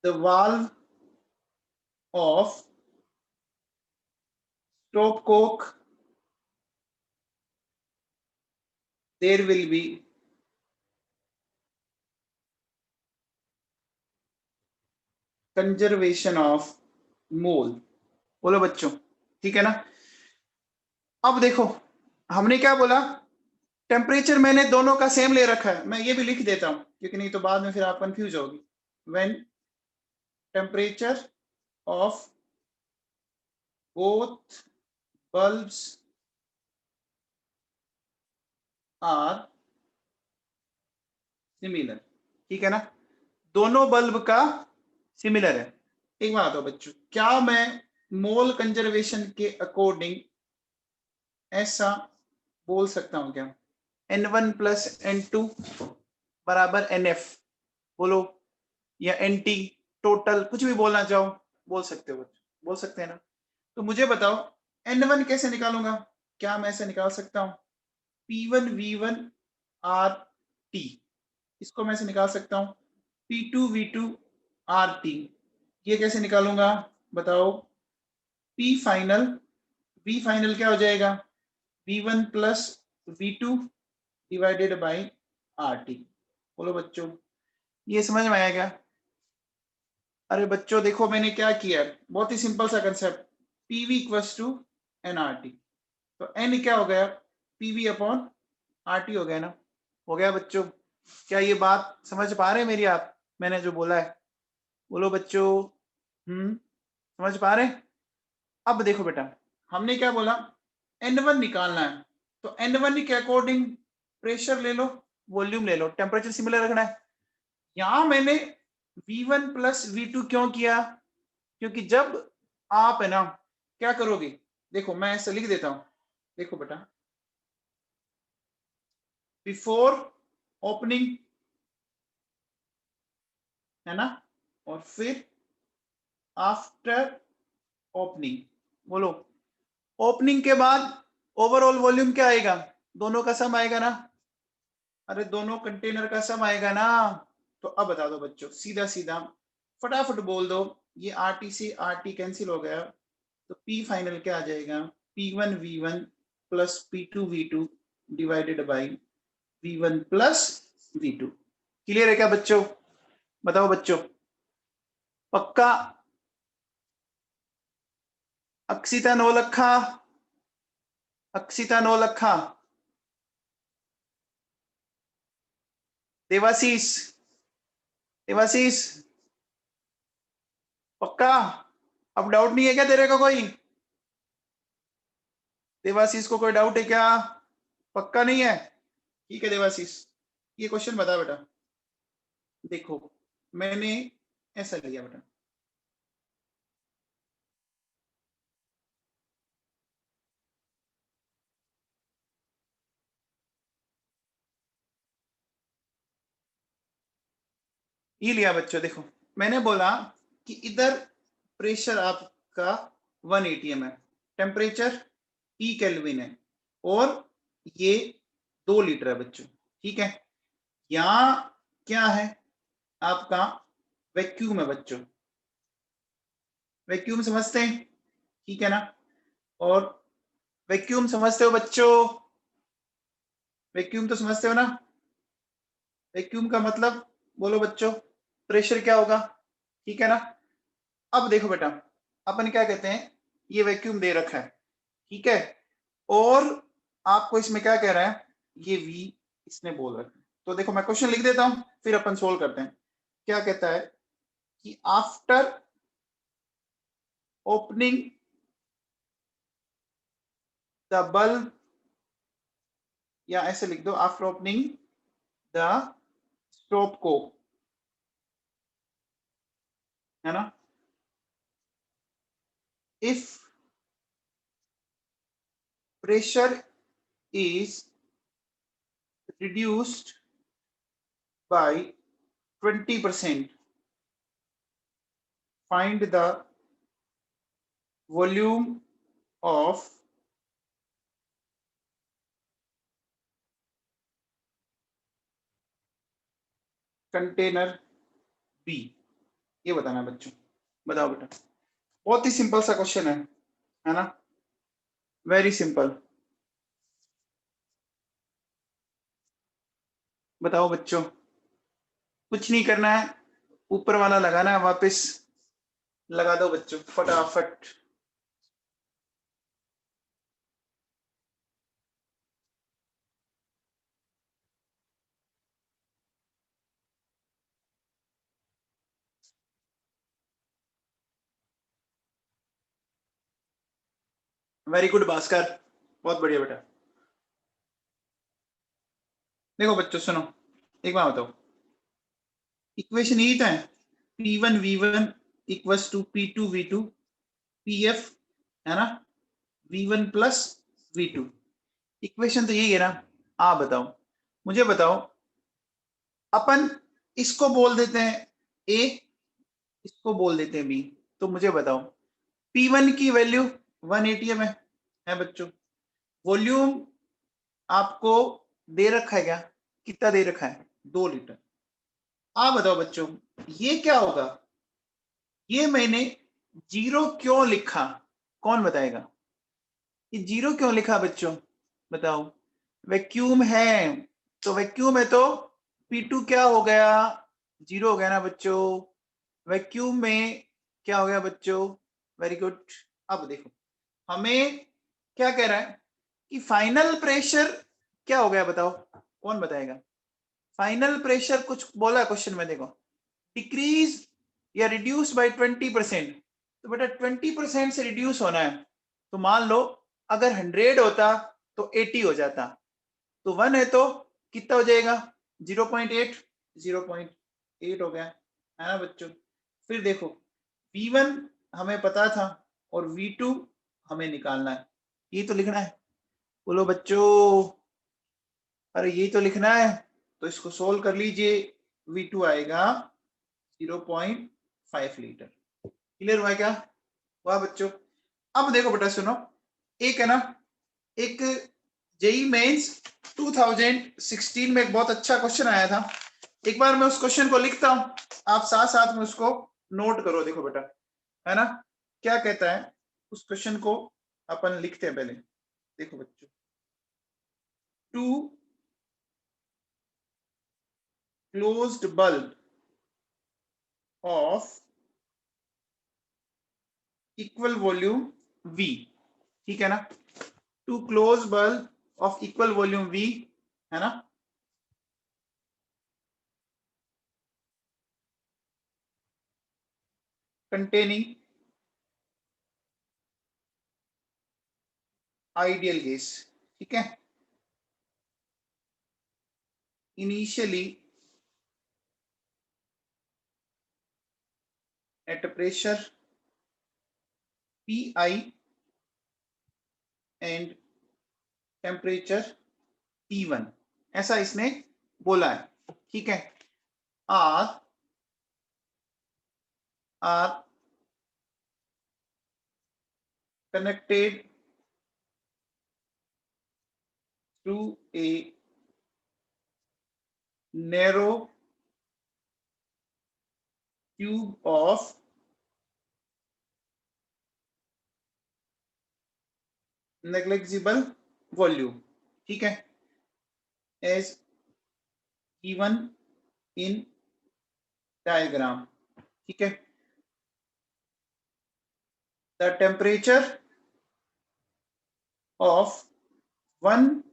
the valve of stop coke, there will be conservation of mole. बोलो बच्चों, ठीक है ना। अब देखो हमने क्या बोला, टेम्परेचर मैंने दोनों का सेम ले रखा है, मैं ये भी लिख देता हूं क्योंकि नहीं तो बाद में फिर आप कंफ्यूज होगी। When temperature of both bulbs are similar, ठीक है ना, दोनों बल्ब का सिमिलर है। एक बात हो बच्चों, क्या मैं मोल कंजर्वेशन के अकॉर्डिंग ऐसा बोल सकता हूं क्या, N1 प्लस N2 बराबर NF, बोलो, या NT टोटल, कुछ भी बोलना चाहो बोल सकते हो बच्चों, बोल सकते हैं ना। तो मुझे बताओ N1 कैसे निकालूंगा, क्या मैं ऐसे निकाल सकता हूं, P1 V1 RT, इसको मैं ऐसे निकाल सकता हूं, P2 V2 RT, ये कैसे निकालूंगा बताओ, P फाइनल, V फाइनल क्या हो जाएगा, V1 plus V2 divided by RT। बोलो बच्चों, ये समझ में आया क्या। अरे बच्चों देखो मैंने क्या किया, बहुत ही सिंपल सा concept, PV equals to NRT, तो N क्या हो गया, PV अपॉन RT हो गया ना, हो गया बच्चों। क्या ये बात समझ पा रहे हैं मेरी आप, मैंने जो बोला है, बोलो बच्चों, समझ पा रहे हैं। अब देखो बेटा हमने क्या बोला, N1 निकालना है, तो N1 के अकॉर्डिंग प्रेशर ले लो, वॉल्यूम ले लो, टेम्परेचर सिमिलर रखना है। यहां मैंने V1 प्लस V2 क्यों किया, क्योंकि जब आप है ना क्या करोगे, देखो मैं ऐसे लिख देता हूं, देखो बेटा, बिफोर ओपनिंग, है ना, और फिर आफ्टर ओपनिंग, बोलो, ओपनिंग के बाद ओवरऑल वॉल्यूम क्या आएगा, दोनों का सम आएगा ना, अरे दोनों कंटेनर का सम आएगा ना। तो अब बता दो बच्चों, सीधा सीधा फटाफट बोल दो, ये RT से RT कैंसिल हो गया, तो P फाइनल क्या आ जाएगा, P1 V1 plus P2 V2 divided by V1 plus V2। Clear है क्या बच्चों, बताओ बच्चों, पक्का। अक्षिता नौलखा, अक्षिता नौलखा, देवाशीष, देवाशीष, पक्का। अब डाउट नहीं है क्या तेरे को कोई, देवाशीष को कोई डाउट है क्या, पक्का नहीं है, ठीक है देवाशीष, ये क्वेश्चन बता बेटा। देखो मैंने ऐसा लिया बेटा, ये लिया बच्चों, देखो मैंने बोला कि इधर प्रेशर आपका 1 atm है, टेम्परेचर E केल्विन है, और ये 2 लीटर है बच्चों, ठीक है। यहां क्या है आपका, वैक्यूम है बच्चों, वैक्यूम समझते हैं, ठीक है ना, और वैक्यूम समझते हो बच्चों, वैक्यूम तो समझते हो ना, वैक्यूम का मतलब बोलो बच्चों, प्रेशर क्या होगा, ठीक है ना। अब देखो बेटा, अपन क्या कहते हैं, ये वैक्यूम दे रखा है, ठीक है, और आपको इसमें क्या कह रहा है, ये V इसने बोल रखा है। तो देखो मैं क्वेश्चन लिख देता हूं, फिर अपन सोल्व करते हैं। क्या कहता है कि आफ्टर ओपनिंग द बल्ब, या ऐसे लिख दो, आफ्टर ओपनिंग द स्टोप को, है ना, if pressure is reduced by 20%, find the volume of container B. ये बताना है बच्चों, बताओ बेटा। बहुत ही सिंपल सा क्वेश्चन है ना, वेरी सिंपल। बताओ बच्चों, कुछ नहीं करना है, ऊपर वाला लगाना है, वापस लगा दो बच्चों फटाफट। वेरी गुड भास्कर, बहुत बढ़िया बेटा। देखो बच्चों सुनो, एक बात बताओ, इक्वेशन यही था, P1 V1 equals to P2 V2 PF, है ना, V1 प्लस V2। इक्वेशन तो यही है ना। आप बताओ, मुझे बताओ, अपन इसको बोल देते हैं A, इसको बोल देते हैं B, तो मुझे बताओ P1 की वैल्यू 1 ATM है बच्चों। वॉल्यूम आपको दे रखा है क्या, कितना दे रखा है, 2 लीटर। आप बताओ बच्चों, ये क्या होगा, ये मैंने जीरो क्यों लिखा, कौन बताएगा, ये जीरो क्यों लिखा बच्चों, बताओ। वैक्यूम है, तो वैक्यूम है तो P2 क्या हो गया, जीरो हो गया ना बच्चों। वैक्यूम में क्या हो गया बच्चों, वेरी गुड। अब देखो, हमें क्या कह रहा है कि फाइनल प्रेशर क्या हो गया, बताओ, कौन बताएगा। फाइनल प्रेशर कुछ बोला क्वेश्चन में, देखो, डिक्रीज या रिड्यूस बाय 20%। तो बेटा 20% से रिड्यूस होना है, तो मान लो अगर 100 होता तो 80 हो जाता, तो 1 है तो कितना हो जाएगा, 0.8, 0.8 हो गया, है ना बच्चों। फिर देखो V1 हमें पता था और V2 हमें निकालना है, ये तो लिखना है, बोलो बच्चों, अरे यही तो लिखना है, तो इसको सोल्व कर लीजिए। V2 आएगा 0.5 लीटर। क्लियर हुआ क्या, वाह बच्चों। अब देखो बेटा सुनो, एक है ना, एक जेई मेंस 2016 में एक बहुत अच्छा क्वेश्चन आया था। एक बार मैं उस क्वेश्चन को लिखता हूं, आप साथ साथ में उसको नोट करो। देखो बेटा, है ना, क्या कहता है, उस क्वेश्चन को अपन लिखते हैं पहले। देखो बच्चों, two closed bulb of equal volume V, ठीक है ना, two close bulb of equal volume V, है ना, containing ideal gas, ठीक है, initially at a pressure Pi and temperature T1, ऐसा इसने बोला है, ठीक है। Are are connected to a narrow tube of negligible volume, ठीक है, एज गिवन इन डायग्राम, ठीक है। the temperature of one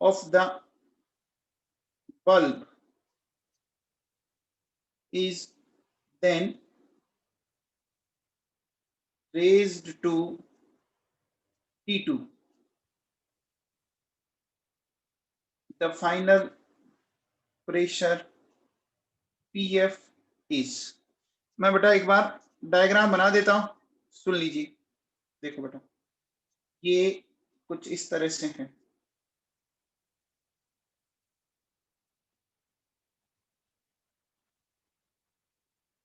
of the bulb is then raised to T2. The final pressure PF is। मैं बेटा एक बार diagram बना देता हूं, सुन लीजिए। देखो बेटा, ये कुछ इस तरह से है।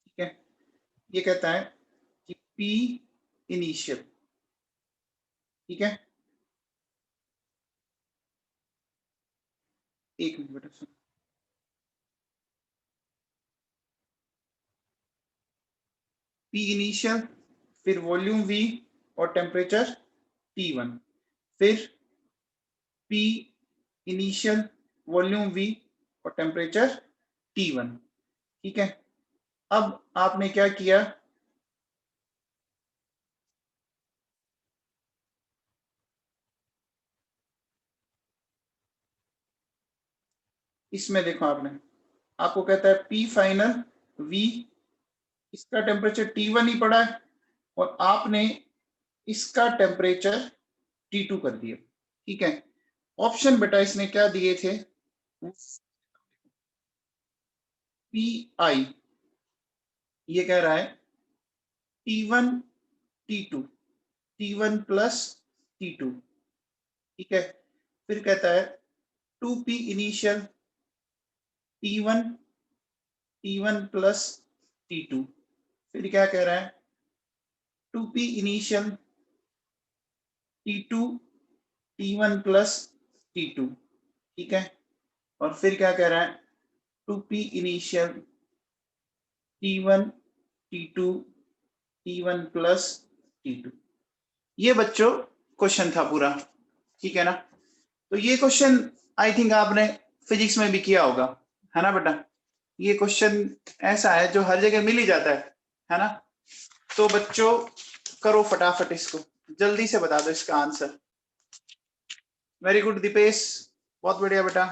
ठीक है, ये कहता है कि P इनिशियल, ठीक है, एक मिनट बेटा सुन। P इनिशियल, फिर वॉल्यूम V और टेम्परेचर T1, फिर P इनिशियल, वॉल्यूम V और टेम्परेचर T1। ठीक है, अब आपने क्या किया, इसमें देखो आपने, आपको कहता है P फाइनल V, इसका टेम्परेचर T1 ही पड़ा है और आपने इसका टेम्परेचर T2 कर दिया। ठीक है, ऑप्शन बेटा इसने क्या दिए थे, PI, ये कह रहा है T1 T2, T1 plus T2। ठीक है, फिर कहता है 2P initial, T1 T1 plus T2, फिर क्या कह रहा है 2P initial, T2 T1 plus T2। ठीक है, और फिर क्या कह रहा है 2P initial, T1 T2 T1 plus T2। ये बच्चों क्वेश्चन था पूरा। ठीक है ना, तो ये क्वेश्चन आई थिंक आपने फिजिक्स में भी किया होगा, है ना बेटा। ये क्वेश्चन ऐसा है जो हर जगह मिल ही जाता है ना। तो बच्चों करो फटाफट इसको, जल्दी से बता दो इसका आंसर। वेरी गुड दीपेश, बहुत बढ़िया बेटा।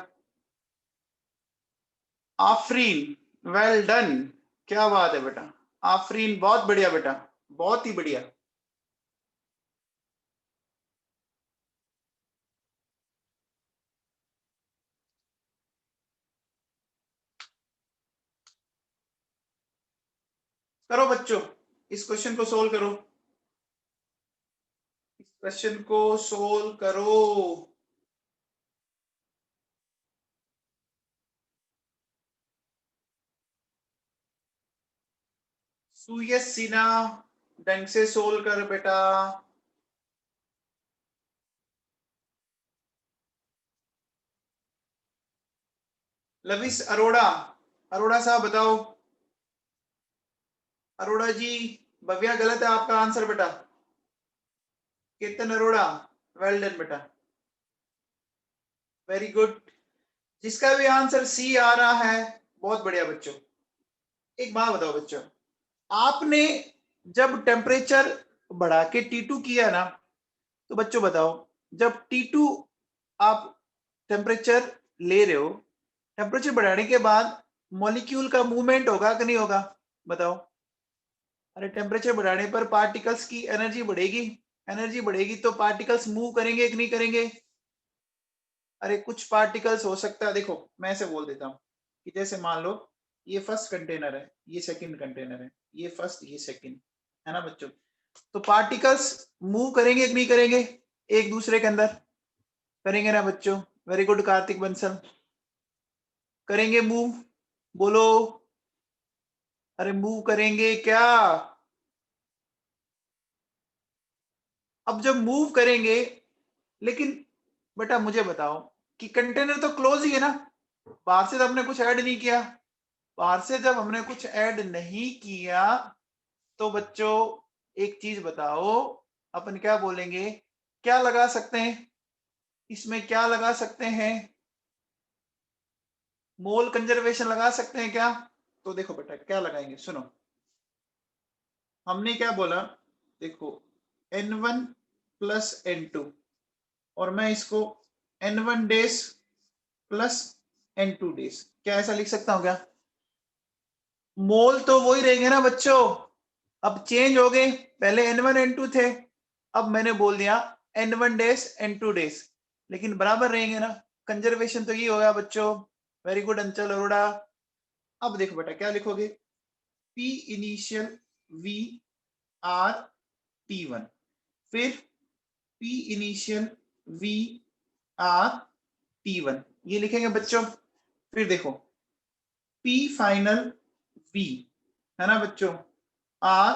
आफरीन, वेल डन, क्या बात है बेटा। आफरीन, बहुत बढ़िया बेटा, बहुत ही बढ़िया। करो बच्चों, इस क्वेश्चन को सोल्व करो, इस क्वेश्चन को सोल्व करो। सुयस सिन्हा, ढंग से सोल्व कर बेटा। लविश अरोड़ा, अरोड़ा साहब बताओ। अरोड़ा जी, भव्या गलत है आपका आंसर बेटा। केतन अरोड़ा, वेल डन बेटा, वेरी गुड। जिसका भी आंसर सी आ रहा है, बहुत बढ़िया बच्चों। एक बात बताओ बच्चों, आपने जब टेम्परेचर बढ़ा के T2 किया ना, तो बच्चों बताओ, जब T2 आप टेम्परेचर ले रहे हो, टेम्परेचर बढ़ाने के बाद मॉलिक्यूल का मूवमेंट होगा कि नहीं होगा, बताओ। अरे टेम्परेचर बढ़ाने पर पार्टिकल्स की एनर्जी बढ़ेगी, एनर्जी बढ़ेगी तो पार्टिकल्स मूव करेंगे कि नहीं करेंगे। अरे कुछ पार्टिकल्स हो सकता है, देखो मैं ऐसे बोल देता हूँ कि जैसे मान लो ये फर्स्ट कंटेनर है, ये सेकंड कंटेनर है, ये फर्स्ट ये सेकंड, है ना बच्चों। तो पार्टिकल्स मूव करेंगे कि नहीं करेंगे एक दूसरे के अंदर, करेंगे ना बच्चों। वेरी गुड कार्तिक बंसल, करेंगे मूव, बोलो। अरे मूव करेंगे क्या। अब जब मूव करेंगे, लेकिन बेटा मुझे बताओ कि कंटेनर तो क्लोज ही है ना, बाहर से तो हमने कुछ ऐड नहीं किया। बाहर से जब हमने कुछ ऐड नहीं किया तो बच्चों एक चीज बताओ, अपन क्या बोलेंगे, क्या लगा सकते हैं इसमें, क्या लगा सकते हैं, मोल कंजर्वेशन लगा सकते हैं क्या। तो देखो बेटा क्या लगाएंगे, सुनो। हमने क्या बोला, देखो n1 प्लस n2, और मैं इसको n1 days plus n2 days, क्या ऐसा लिख सकता हूं क्या? मोल तो वही रहेंगे ना बच्चों, अब चेंज हो गए, पहले n1 n2 थे, अब मैंने बोल दिया n1 डेज n2 डेज, लेकिन बराबर रहेंगे ना, कंजर्वेशन तो ये होगा बच्चों। वेरी गुड अंचल अरोड़ा। अब देखो बेटा क्या लिखोगे, P initial V R T1, फिर P initial V R T1, ये लिखेंगे बच्चों। फिर देखो P फाइनल V, है ना बच्चों, R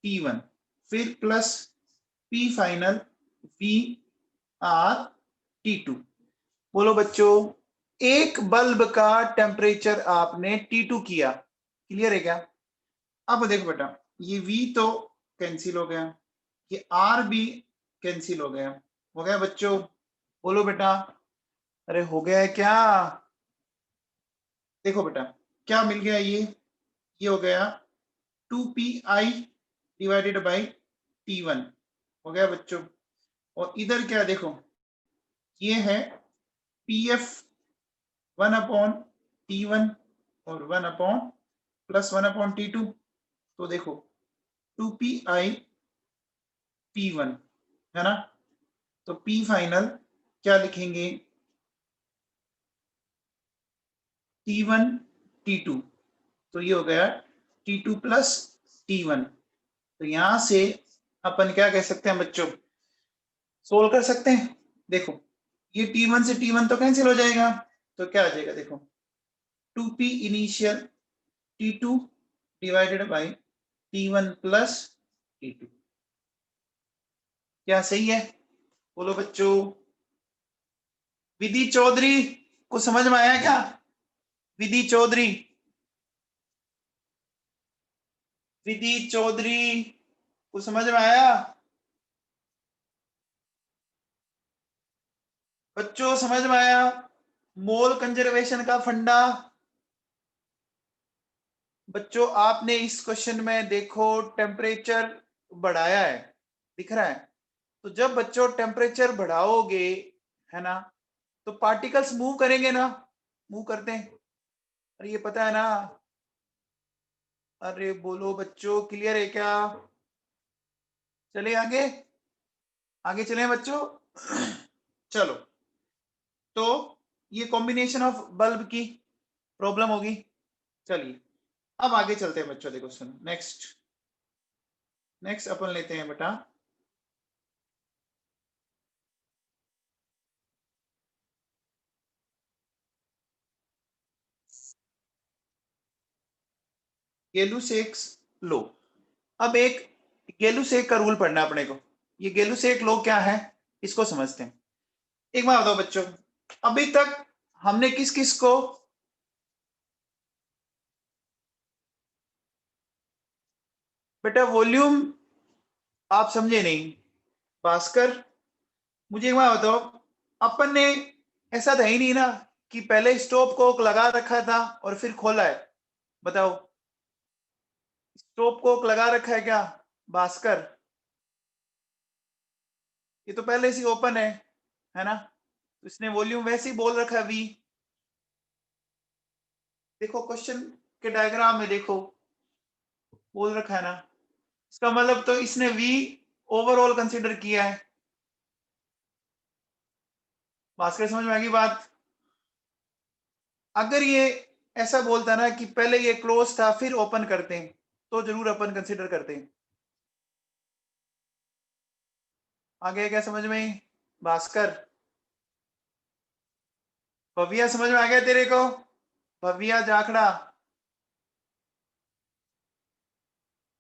T1, फिर plus P final V R T2। बोलो बच्चों, एक बल्ब का टेम्परेचर आपने T2 किया, क्लियर है क्या? अब देखो बेटा, ये V तो कैंसिल हो गया, ये R भी कैंसिल हो गया बच्चों? बोलो बेटा, अरे हो गया है क्या? देखो बेटा क्या मिल गया, ये हो गया 2pi डिवाइडेड बाई T1, हो गया बच्चों। और इधर क्या देखो, ये है PF 1/T1 और 1/+1/T2, तो देखो 2pi T1, है ना, तो P फाइनल क्या लिखेंगे, T1 T2, तो ये हो गया T2 प्लस T1। तो यहां से अपन क्या कह सकते हैं बच्चों, सोल्व कर सकते हैं। देखो ये T1 से T1 तो कैंसिल हो जाएगा, तो क्या आ जाएगा देखो, 2p initial T2 divided by T1 plus T2, क्या सही है? बोलो बच्चों, विधि चौधरी को समझ में आया क्या? विधि चौधरी, विधि चौधरी को समझ में आया बच्चों? समझ में आया मोल कंजर्वेशन का फंडा? बच्चों आपने इस क्वेश्चन में देखो टेम्परेचर बढ़ाया है, दिख रहा है, तो जब बच्चों टेम्परेचर बढ़ाओगे, है ना, तो पार्टिकल्स मूव करेंगे ना, मूव करते हैं, अरे ये पता है ना? अरे बोलो बच्चों, क्लियर है क्या? चले आगे, आगे चले बच्चों। चलो, तो ये कॉम्बिनेशन ऑफ बल्ब की प्रॉब्लम होगी। चलिए अब आगे चलते हैं बच्चों, देखो सुनो, नेक्स्ट नेक्स्ट अपन लेते हैं बेटा गेलुसेक्स लो। अब एक गेलुसेक का रूल पढ़ना अपने को, ये गेलुसेक लो क्या है इसको समझते हैं। एक बार बताओ बच्चों, अभी तक हमने किस किस को, बेटा वॉल्यूम आप समझे नहीं, भास्कर मुझे एक बार बताओ, अपन ने ऐसा था ही नहीं ना कि पहले स्टोव को लगा रखा था और फिर खोला है, बताओ स्टोव को लगा रखा है क्या भास्कर? ये तो पहले से ओपन है ना, तो इसने वॉल्यूम वैसे ही बोल रखा है V। देखो क्वेश्चन के डायग्राम में देखो बोल रखा है ना, इसका मतलब तो इसने V ओवरऑल कंसीडर किया है। भास्कर समझ में आ गई बात? अगर ये ऐसा बोलता ना कि पहले ये क्लोज था फिर ओपन करते हैं, तो जरूर अपन कंसीडर करते हैं। आ गया क्या समझ में भास्कर? भविया समझ में आ गया तेरे को? भविया जाखड़ा,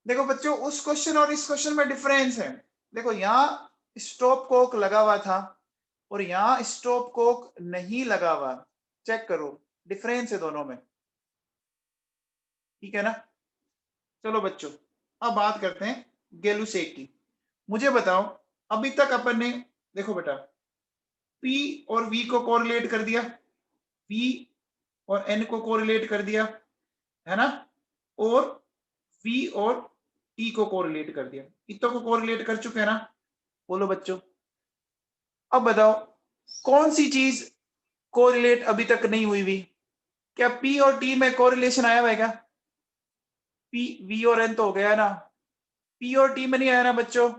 देखो बच्चों उस क्वेश्चन और इस क्वेश्चन में डिफरेंस है। देखो यहाँ स्टॉप कोक लगा हुआ था और यहाँ स्टॉप कोक नहीं लगा हुआ, चेक करो डिफरेंस है दोनों में, ठीक है ना? चलो बच्चों अब बात करते हैं गेलुसेक की। मुझे बताओ अभी तक अपन ने, देखो बेटा P और V को कोरिलेट कर दिया, P और N को कोरिलेट कर दिया, है ना, और V और टी को कोरिलेट कर दिया, इतनों को कोरिलेट कर चुके हैं ना, बोलो बच्चों। अब बताओ कौन सी चीज कोरिलेट अभी तक नहीं हुई भी? क्या पी और टी में कोरिलेशन आया हुआ है क्या? पी वी और एन तो हो गया ना, पी और टी में नहीं आया ना बच्चों,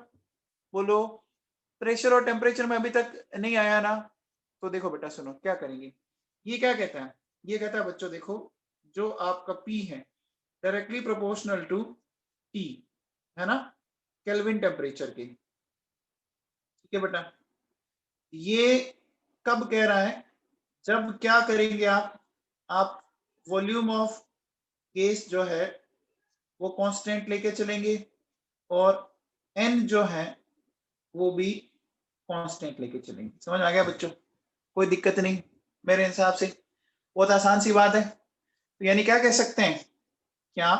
बोलो। प्रेशर और टेम्परेचर में अभी तक नहीं आया ना। तो देखो बेटा सुनो क्या करेंगे, ये क्या कहता है, ये कहता है बच्चों देखो, जो आपका पी है डायरेक्टली प्रोपोर्शनल टू टी, है ना, केल्विन टेम्परेचर के। ठीक है बेटा, ये कब कह रहा है, जब क्या करेंगे आप वॉल्यूम ऑफ गैस जो है वो कांस्टेंट लेके चलेंगे, और एन जो है वो भी कांस्टेंट लेके चलेंगे। समझ आ गया बच्चों? कोई दिक्कत नहीं मेरे हिसाब से, बहुत आसान सी बात है। तो यानी क्या कह सकते हैं, क्या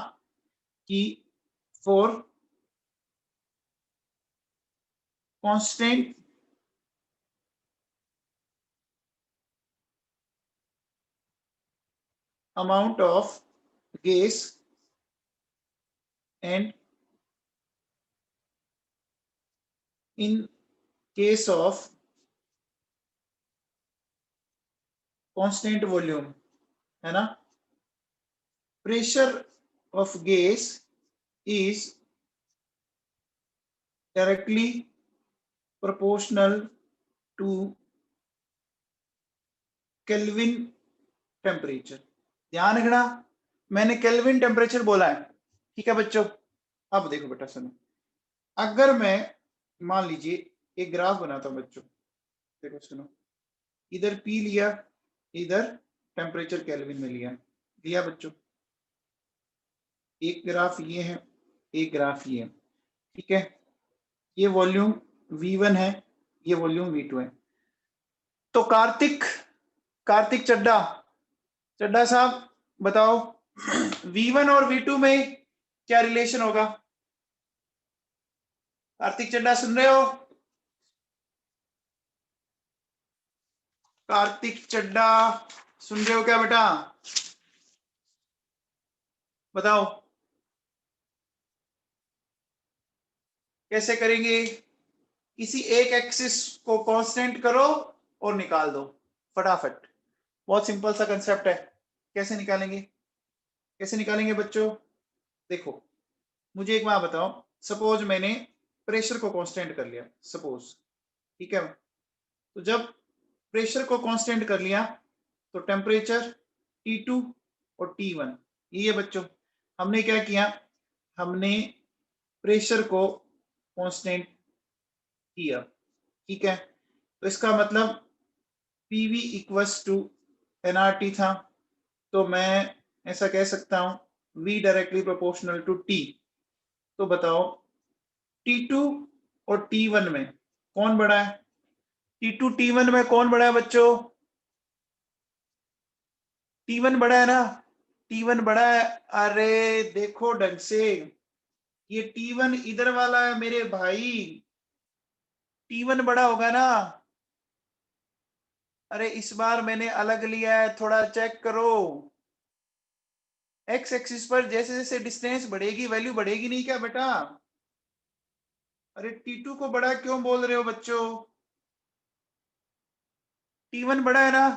कि for constant amount of gas and in case of constant volume, है ना, pressure of gas is directly proportional to Kelvin temperature। ध्यान रखना मैंने केल्विन टेम्परेचर बोला है, ठीक है बच्चों। अब देखो बेटा सुनो, अगर मैं मान लीजिए एक ग्राफ बनाता हूं बच्चों, देखो सुनो, इधर पी लिया, इधर टेम्परेचर केल्विन में लिया लिया बच्चों, एक ग्राफ ये है, एक ग्राफ ये है, ठीक है। ये वॉल्यूम V1 है, ये वॉल्यूम V2 है। तो कार्तिक कार्तिक चड्डा चड्डा साहब बताओ V1 और V2 में क्या रिलेशन होगा? कार्तिक चड्डा सुन रहे हो? कार्तिक चड्डा सुन रहे हो क्या बेटा? बताओ कैसे करेंगे? किसी एक एक्सिस को कांस्टेंट करो और निकाल दो फटाफट। बहुत सिंपल सा कंसेप्ट है। कैसे निकालेंगे, कैसे निकालेंगे बच्चों? देखो मुझे एक बात बताओ, सपोज मैंने प्रेशर को कांस्टेंट कर लिया, सपोज, ठीक है। तो जब प्रेशर को कांस्टेंट कर लिया तो टेम्परेचर T2 और T1, ये बच्चों हमने क्या किया, हमने प्रेशर को कांस्टेंट किया, ठीक है। तो इसका मतलब PV इक्वल्स टू nRT था। तो मैं ऐसा कह सकता हूं V directly proportional to T। तो बताओ T2 और T1 में कौन बड़ा है? T2 T1 में कौन बड़ा है बच्चों? T1 बड़ा है ना, T1 बड़ा है। अरे देखो ढंग से, ये T1 इधर वाला है मेरे भाई, T1 बड़ा होगा ना। अरे इस बार मैंने अलग लिया है, थोड़ा चेक करो। एक्स एक्सिस पर जैसे जैसे डिस्टेंस बढ़ेगी वैल्यू बढ़ेगी नहीं क्या बेटा? अरे T2 को बड़ा क्यों बोल रहे हो बच्चों? T1 बड़ा है ना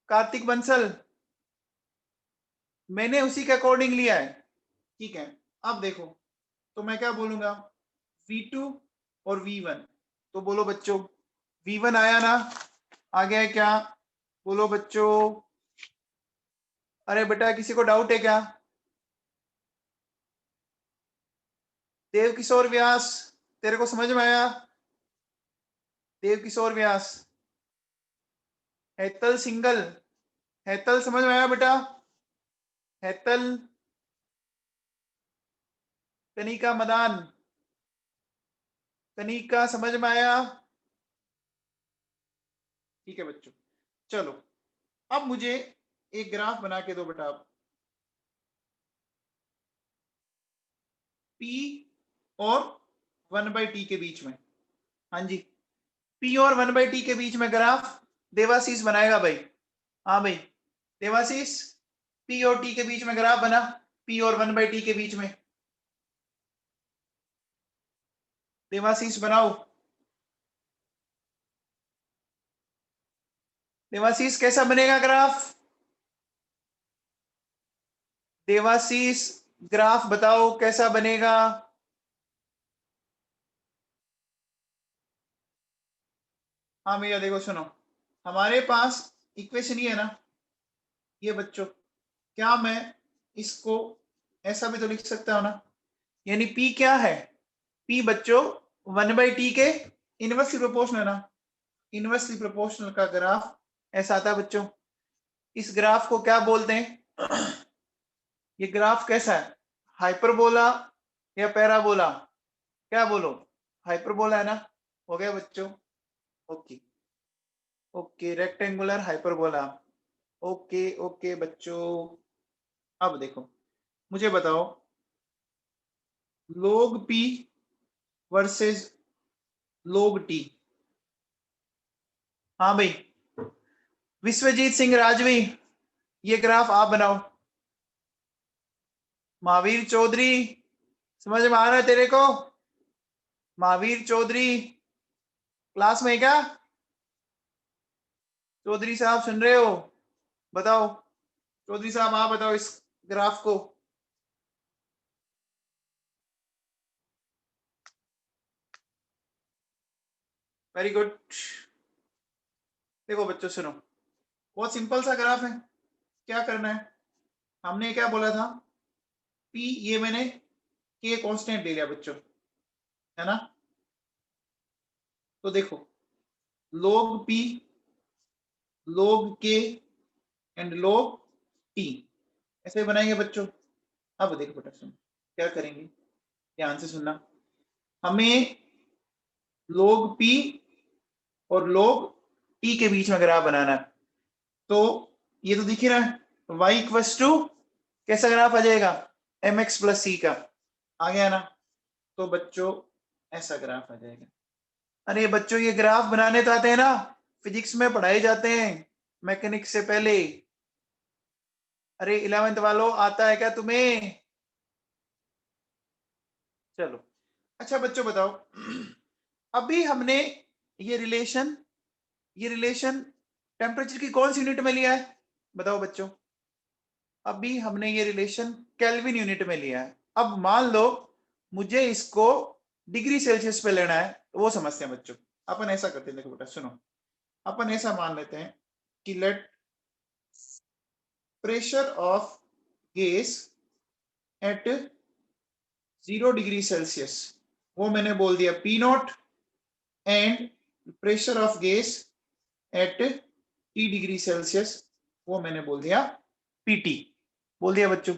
कार्तिक बंसल, मैंने उसी के अकॉर्डिंग लिया है, ठीक है। अब देखो तो मैं क्या बोलूंगा, V2 और V1। तो बोलो बच्चों V1 आया ना, आ गया है क्या? बोलो बच्चों। अरे बेटा किसी को डाउट है क्या? देव किशोर व्यास, तेरे को समझ में आया? देव किशोर व्यास, हेतल सिंगल, हेतल समझ में आया बेटा? हेतल, कनिका मदान, कनिका समझ में आया? ठीक है बच्चों, चलो अब मुझे एक ग्राफ बना के दो बेटा। P और 1/T के बीच में, हाँ जी, P और 1/T के बीच में ग्राफ देवाशीष बनाएगा भाई। हाँ भाई देवाशीष, P और T के बीच में ग्राफ बना, P और 1/T के बीच में। देवाशीष बनाओ। देवाशीष कैसा बनेगा ग्राफ? देवाशीष ग्राफ बताओ कैसा बनेगा? हाँ भैया देखो सुनो, हमारे पास इक्वेशन ये है ना, ये बच्चों, क्या मैं इसको ऐसा भी तो लिख सकता हूं ना, यानी P क्या है? P बच्चों 1/t के इनवर्सली प्रोपोर्शनल है ना, इनवर्सली प्रोपोर्शनल का ग्राफ ऐसा आता है बच्चों। इस ग्राफ को क्या बोलते हैं? ये ग्राफ कैसा है? हाइपरबोला या पैराबोला? क्या बोलो? हाइपरबोला है ना? हो गया बच्चों? Okay okay, rectangular hyperbola. Okay okay बच्चों, अब देखो मुझे बताओ, log p versus log t। हाँ भाई, विश्वजीत सिंह राजवी, ये ग्राफ आप बनाओ। महावीर चौधरी, समझ में आ रहा है तेरे को? महावीर चौधरी क्लास में है क्या? चौधरी साहब सुन रहे हो? बताओ चौधरी साहब, आप बताओ इस ग्राफ को। Very good. देखो बच्चों सुनो, बहुत सिंपल सा ग्राफ है। क्या करना है, हमने क्या बोला था? P, ये मैंने K कांस्टेंट ले लिया बच्चों, है ना? तो देखो log P, log K and log T ऐसे बनाएंगे बच्चों। अब देखो बेटा सुनो, क्या करेंगे, ध्यान से सुनना। हमें log P और log T के बीच में ग्राफ बनाना है। तो ये तो दिख ही रहा है, y इक्वल्स टू कैसा ग्राफ आ जाएगा? mx प्लस c का, आ गया ना? तो बच्चों ऐसा ग्राफ आ जाएगा। अरे बच्चों ये ग्राफ बनाने तो आते हैं ना, फिजिक्स में पढ़ाए जाते हैं मैकेनिक्स से पहले। अरे 11th वालों, आता है क्या तुम्हें? चलो अच्छा बच्चों बताओ, अभी हमने ये रिलेशन टेम्परेचर की कौन सी यूनिट में लिया है? बताओ बच्चों। अभी हमने ये रिलेशन केल्विन यूनिट में लिया है। अब मान लो मुझे इसको डिग्री सेल्सियस पे लेना है, वो समझते हैं बच्चों। अपन ऐसा करते हैं, देखो बेटा सुनो, अपन ऐसा मान लेते हैं कि let pressure of gas at 0 degree Celsius, वो मैंने बोल दिया P naught, and pressure of gas at T degree Celsius, वो मैंने बोल दिया PT, बोल दिया बच्चों।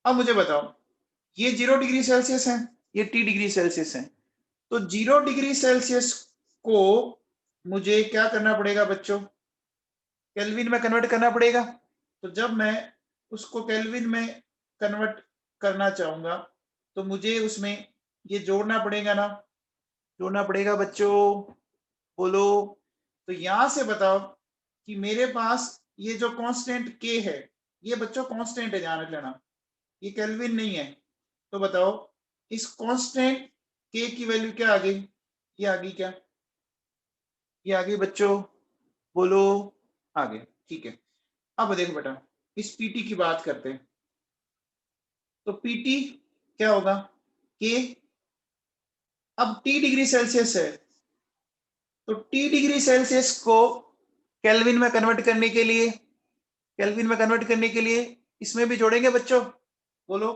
अब मुझे बताओ, ये 0 डिग्री सेल्सियस है, ये T डिग्री सेल्सियस है, तो 0 डिग्री सेल्सियस को मुझे क्या करना पड़ेगा बच्चों? केल्विन में कन्वर्ट करना पड़ेगा। तो जब मैं उसको केल्विन में कन्वर्ट करना चाहूंगा तो मुझे उसमें ये जोड़ना पड़ेगा ना, जोड़ना पड़ेगा बच्चों, बोलो। तो यहां से बताओ कि मेरे पास ये जो कांस्टेंट K है, ये बच्चों कांस्टेंट है, ध्यान रख लेना, ये केल्विन नहीं है। तो बताओ इस कांस्टेंट K की वैल्यू क्या आ गई? ये आ गई क्या? ये आ गई बच्चों, बोलो। आ गया, ठीक है। अब देखो बेटा, इस पीटी की बात करते हैं। तो पीटी क्या होगा? के, अब टी डिग्री सेल्सियस है, तो टी डिग्री सेल्सियस को केल्विन में कन्वर्ट करने के लिए, केल्विन में कन्वर्ट करने के लिए इसमें भी जोड़ेंगे बच्चों, बोलो।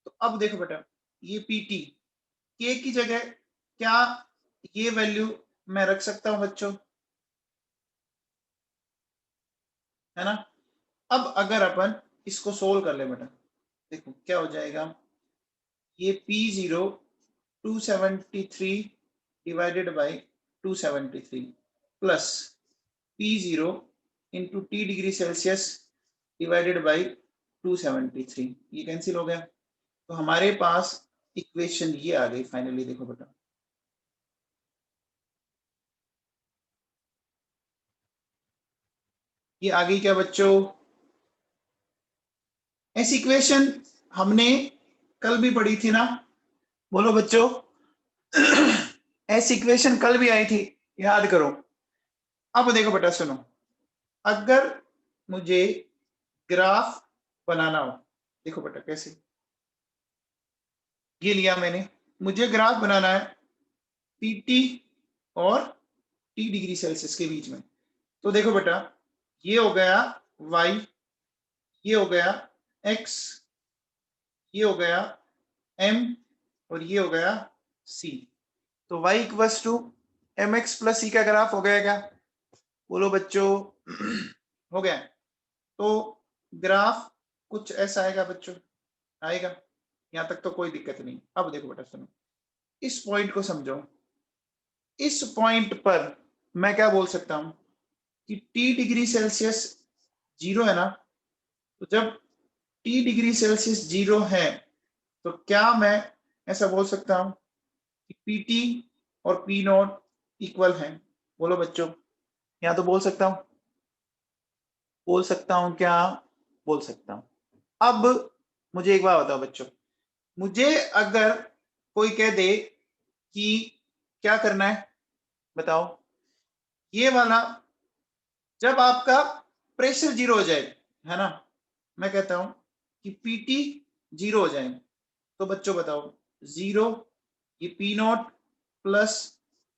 तो अब देखो बेटा, ये पीटी के की जगह क्या ये वैल्यू मैं रख सकता हूं बच्चों, है ना? अब अगर अपन इसको सोल्व कर ले बेटा, देखो क्या हो जाएगा, ये P0 273 divided by 273 plus P0 into T degree Celsius divided by 273, ये कैंसिल हो गया। तो हमारे पास इक्वेशन ये आ गई फाइनली, देखो बेटा, ये आ गई क्या बच्चों? ऐसी इक्वेशन हमने कल भी पढ़ी थी ना, बोलो बच्चों। ऐसी इक्वेशन कल भी आई थी, याद करो। अब देखो बेटा सुनो, अगर मुझे ग्राफ बनाना हो, देखो बेटा कैसे, ये लिया मैंने, मुझे ग्राफ बनाना है पीटी और टी डिग्री सेल्सियस के बीच में। तो देखो बेटा, ये हो गया y, ये हो गया x, ये हो गया m, और ये हो गया c। तो y equals to M X plus C का ग्राफ हो गया क्या? बोलो बच्चों। हो गया। तो ग्राफ कुछ ऐसा आएगा बच्चों, आएगा। यहां तक तो कोई दिक्कत नहीं। अब देखो बेटा सुनो, इस पॉइंट को समझो। इस पॉइंट पर मैं क्या बोल सकता हूं कि टी डिग्री सेल्सियस 0 है ना, तो जब टी डिग्री सेल्सियस 0 है तो क्या मैं ऐसा बोल सकता हूं कि पीटी और पी नॉट इक्वल है? बोलो बच्चों, या तो बोल सकता हूं, बोल सकता हूं क्या? बोल सकता हूं। अब मुझे एक बात बताओ बच्चों, मुझे अगर कोई कह दे कि क्या करना है बताओ, ये वाला जब आपका प्रेशर 0 हो जाए, है ना, मैं कहता हूं कि पीटी 0 हो जाए, तो बच्चों बताओ 0, ये P not plus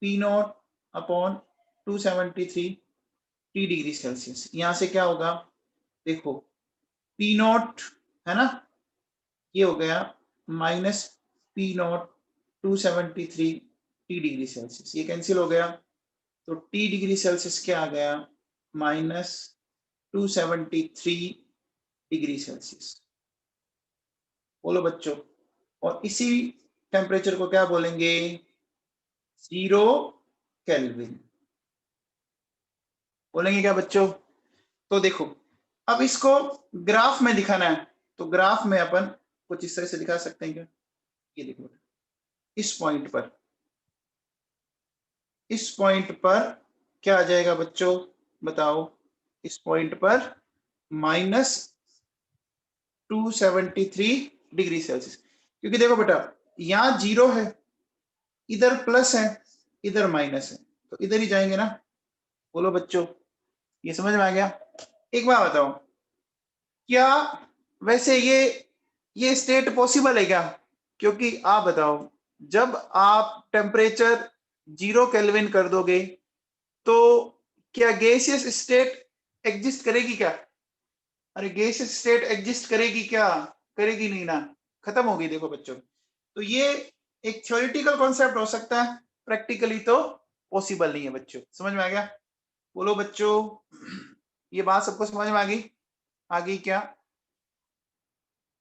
P not upon 273 T degree Celsius, यहां से क्या होगा? देखो पी नॉट है ना, ये हो गया minus P not 273 T degree Celsius, ये कैंसिल हो गया। तो टी डिग्री सेल्सियस क्या आ गया? Minus 273 degree Celsius. बोलो बच्चों, और इसी टेम्परेचर को क्या बोलेंगे? 0 केल्विन बोलेंगे क्या बच्चों? तो देखो, अब इसको ग्राफ में दिखाना है, तो ग्राफ में अपन कुछ इस तरह से दिखा सकते हैं क्या? ये देखो, इस पॉइंट पर, इस पॉइंट पर क्या आ जाएगा बच्चों बताओ? इस पॉइंट पर माइनस 273 डिग्री सेल्सियस, क्योंकि देखो बेटा यहां 0 है, इधर प्लस है, इधर माइनस है, तो इधर ही जाएंगे ना। बोलो बच्चों, ये समझ में आ गया? एक बात बताओ, क्या वैसे ये स्टेट पॉसिबल है क्या? क्योंकि आप बताओ, जब आप टेम्परेचर 0 केल्विन कर दोगे तो क्या गैसियस स्टेट एग्जिस्ट करेगी क्या? अरे गैसियस स्टेट एग्जिस्ट करेगी क्या? करेगी नहीं ना, खत्म होगी। देखो बच्चों, तो ये एक थ्योरेटिकल कॉन्सेप्ट हो सकता है, प्रैक्टिकली तो पॉसिबल नहीं है बच्चों। समझ में आ गया? बोलो बच्चों, ये बात सबको समझ में आ गई? आ गई क्या?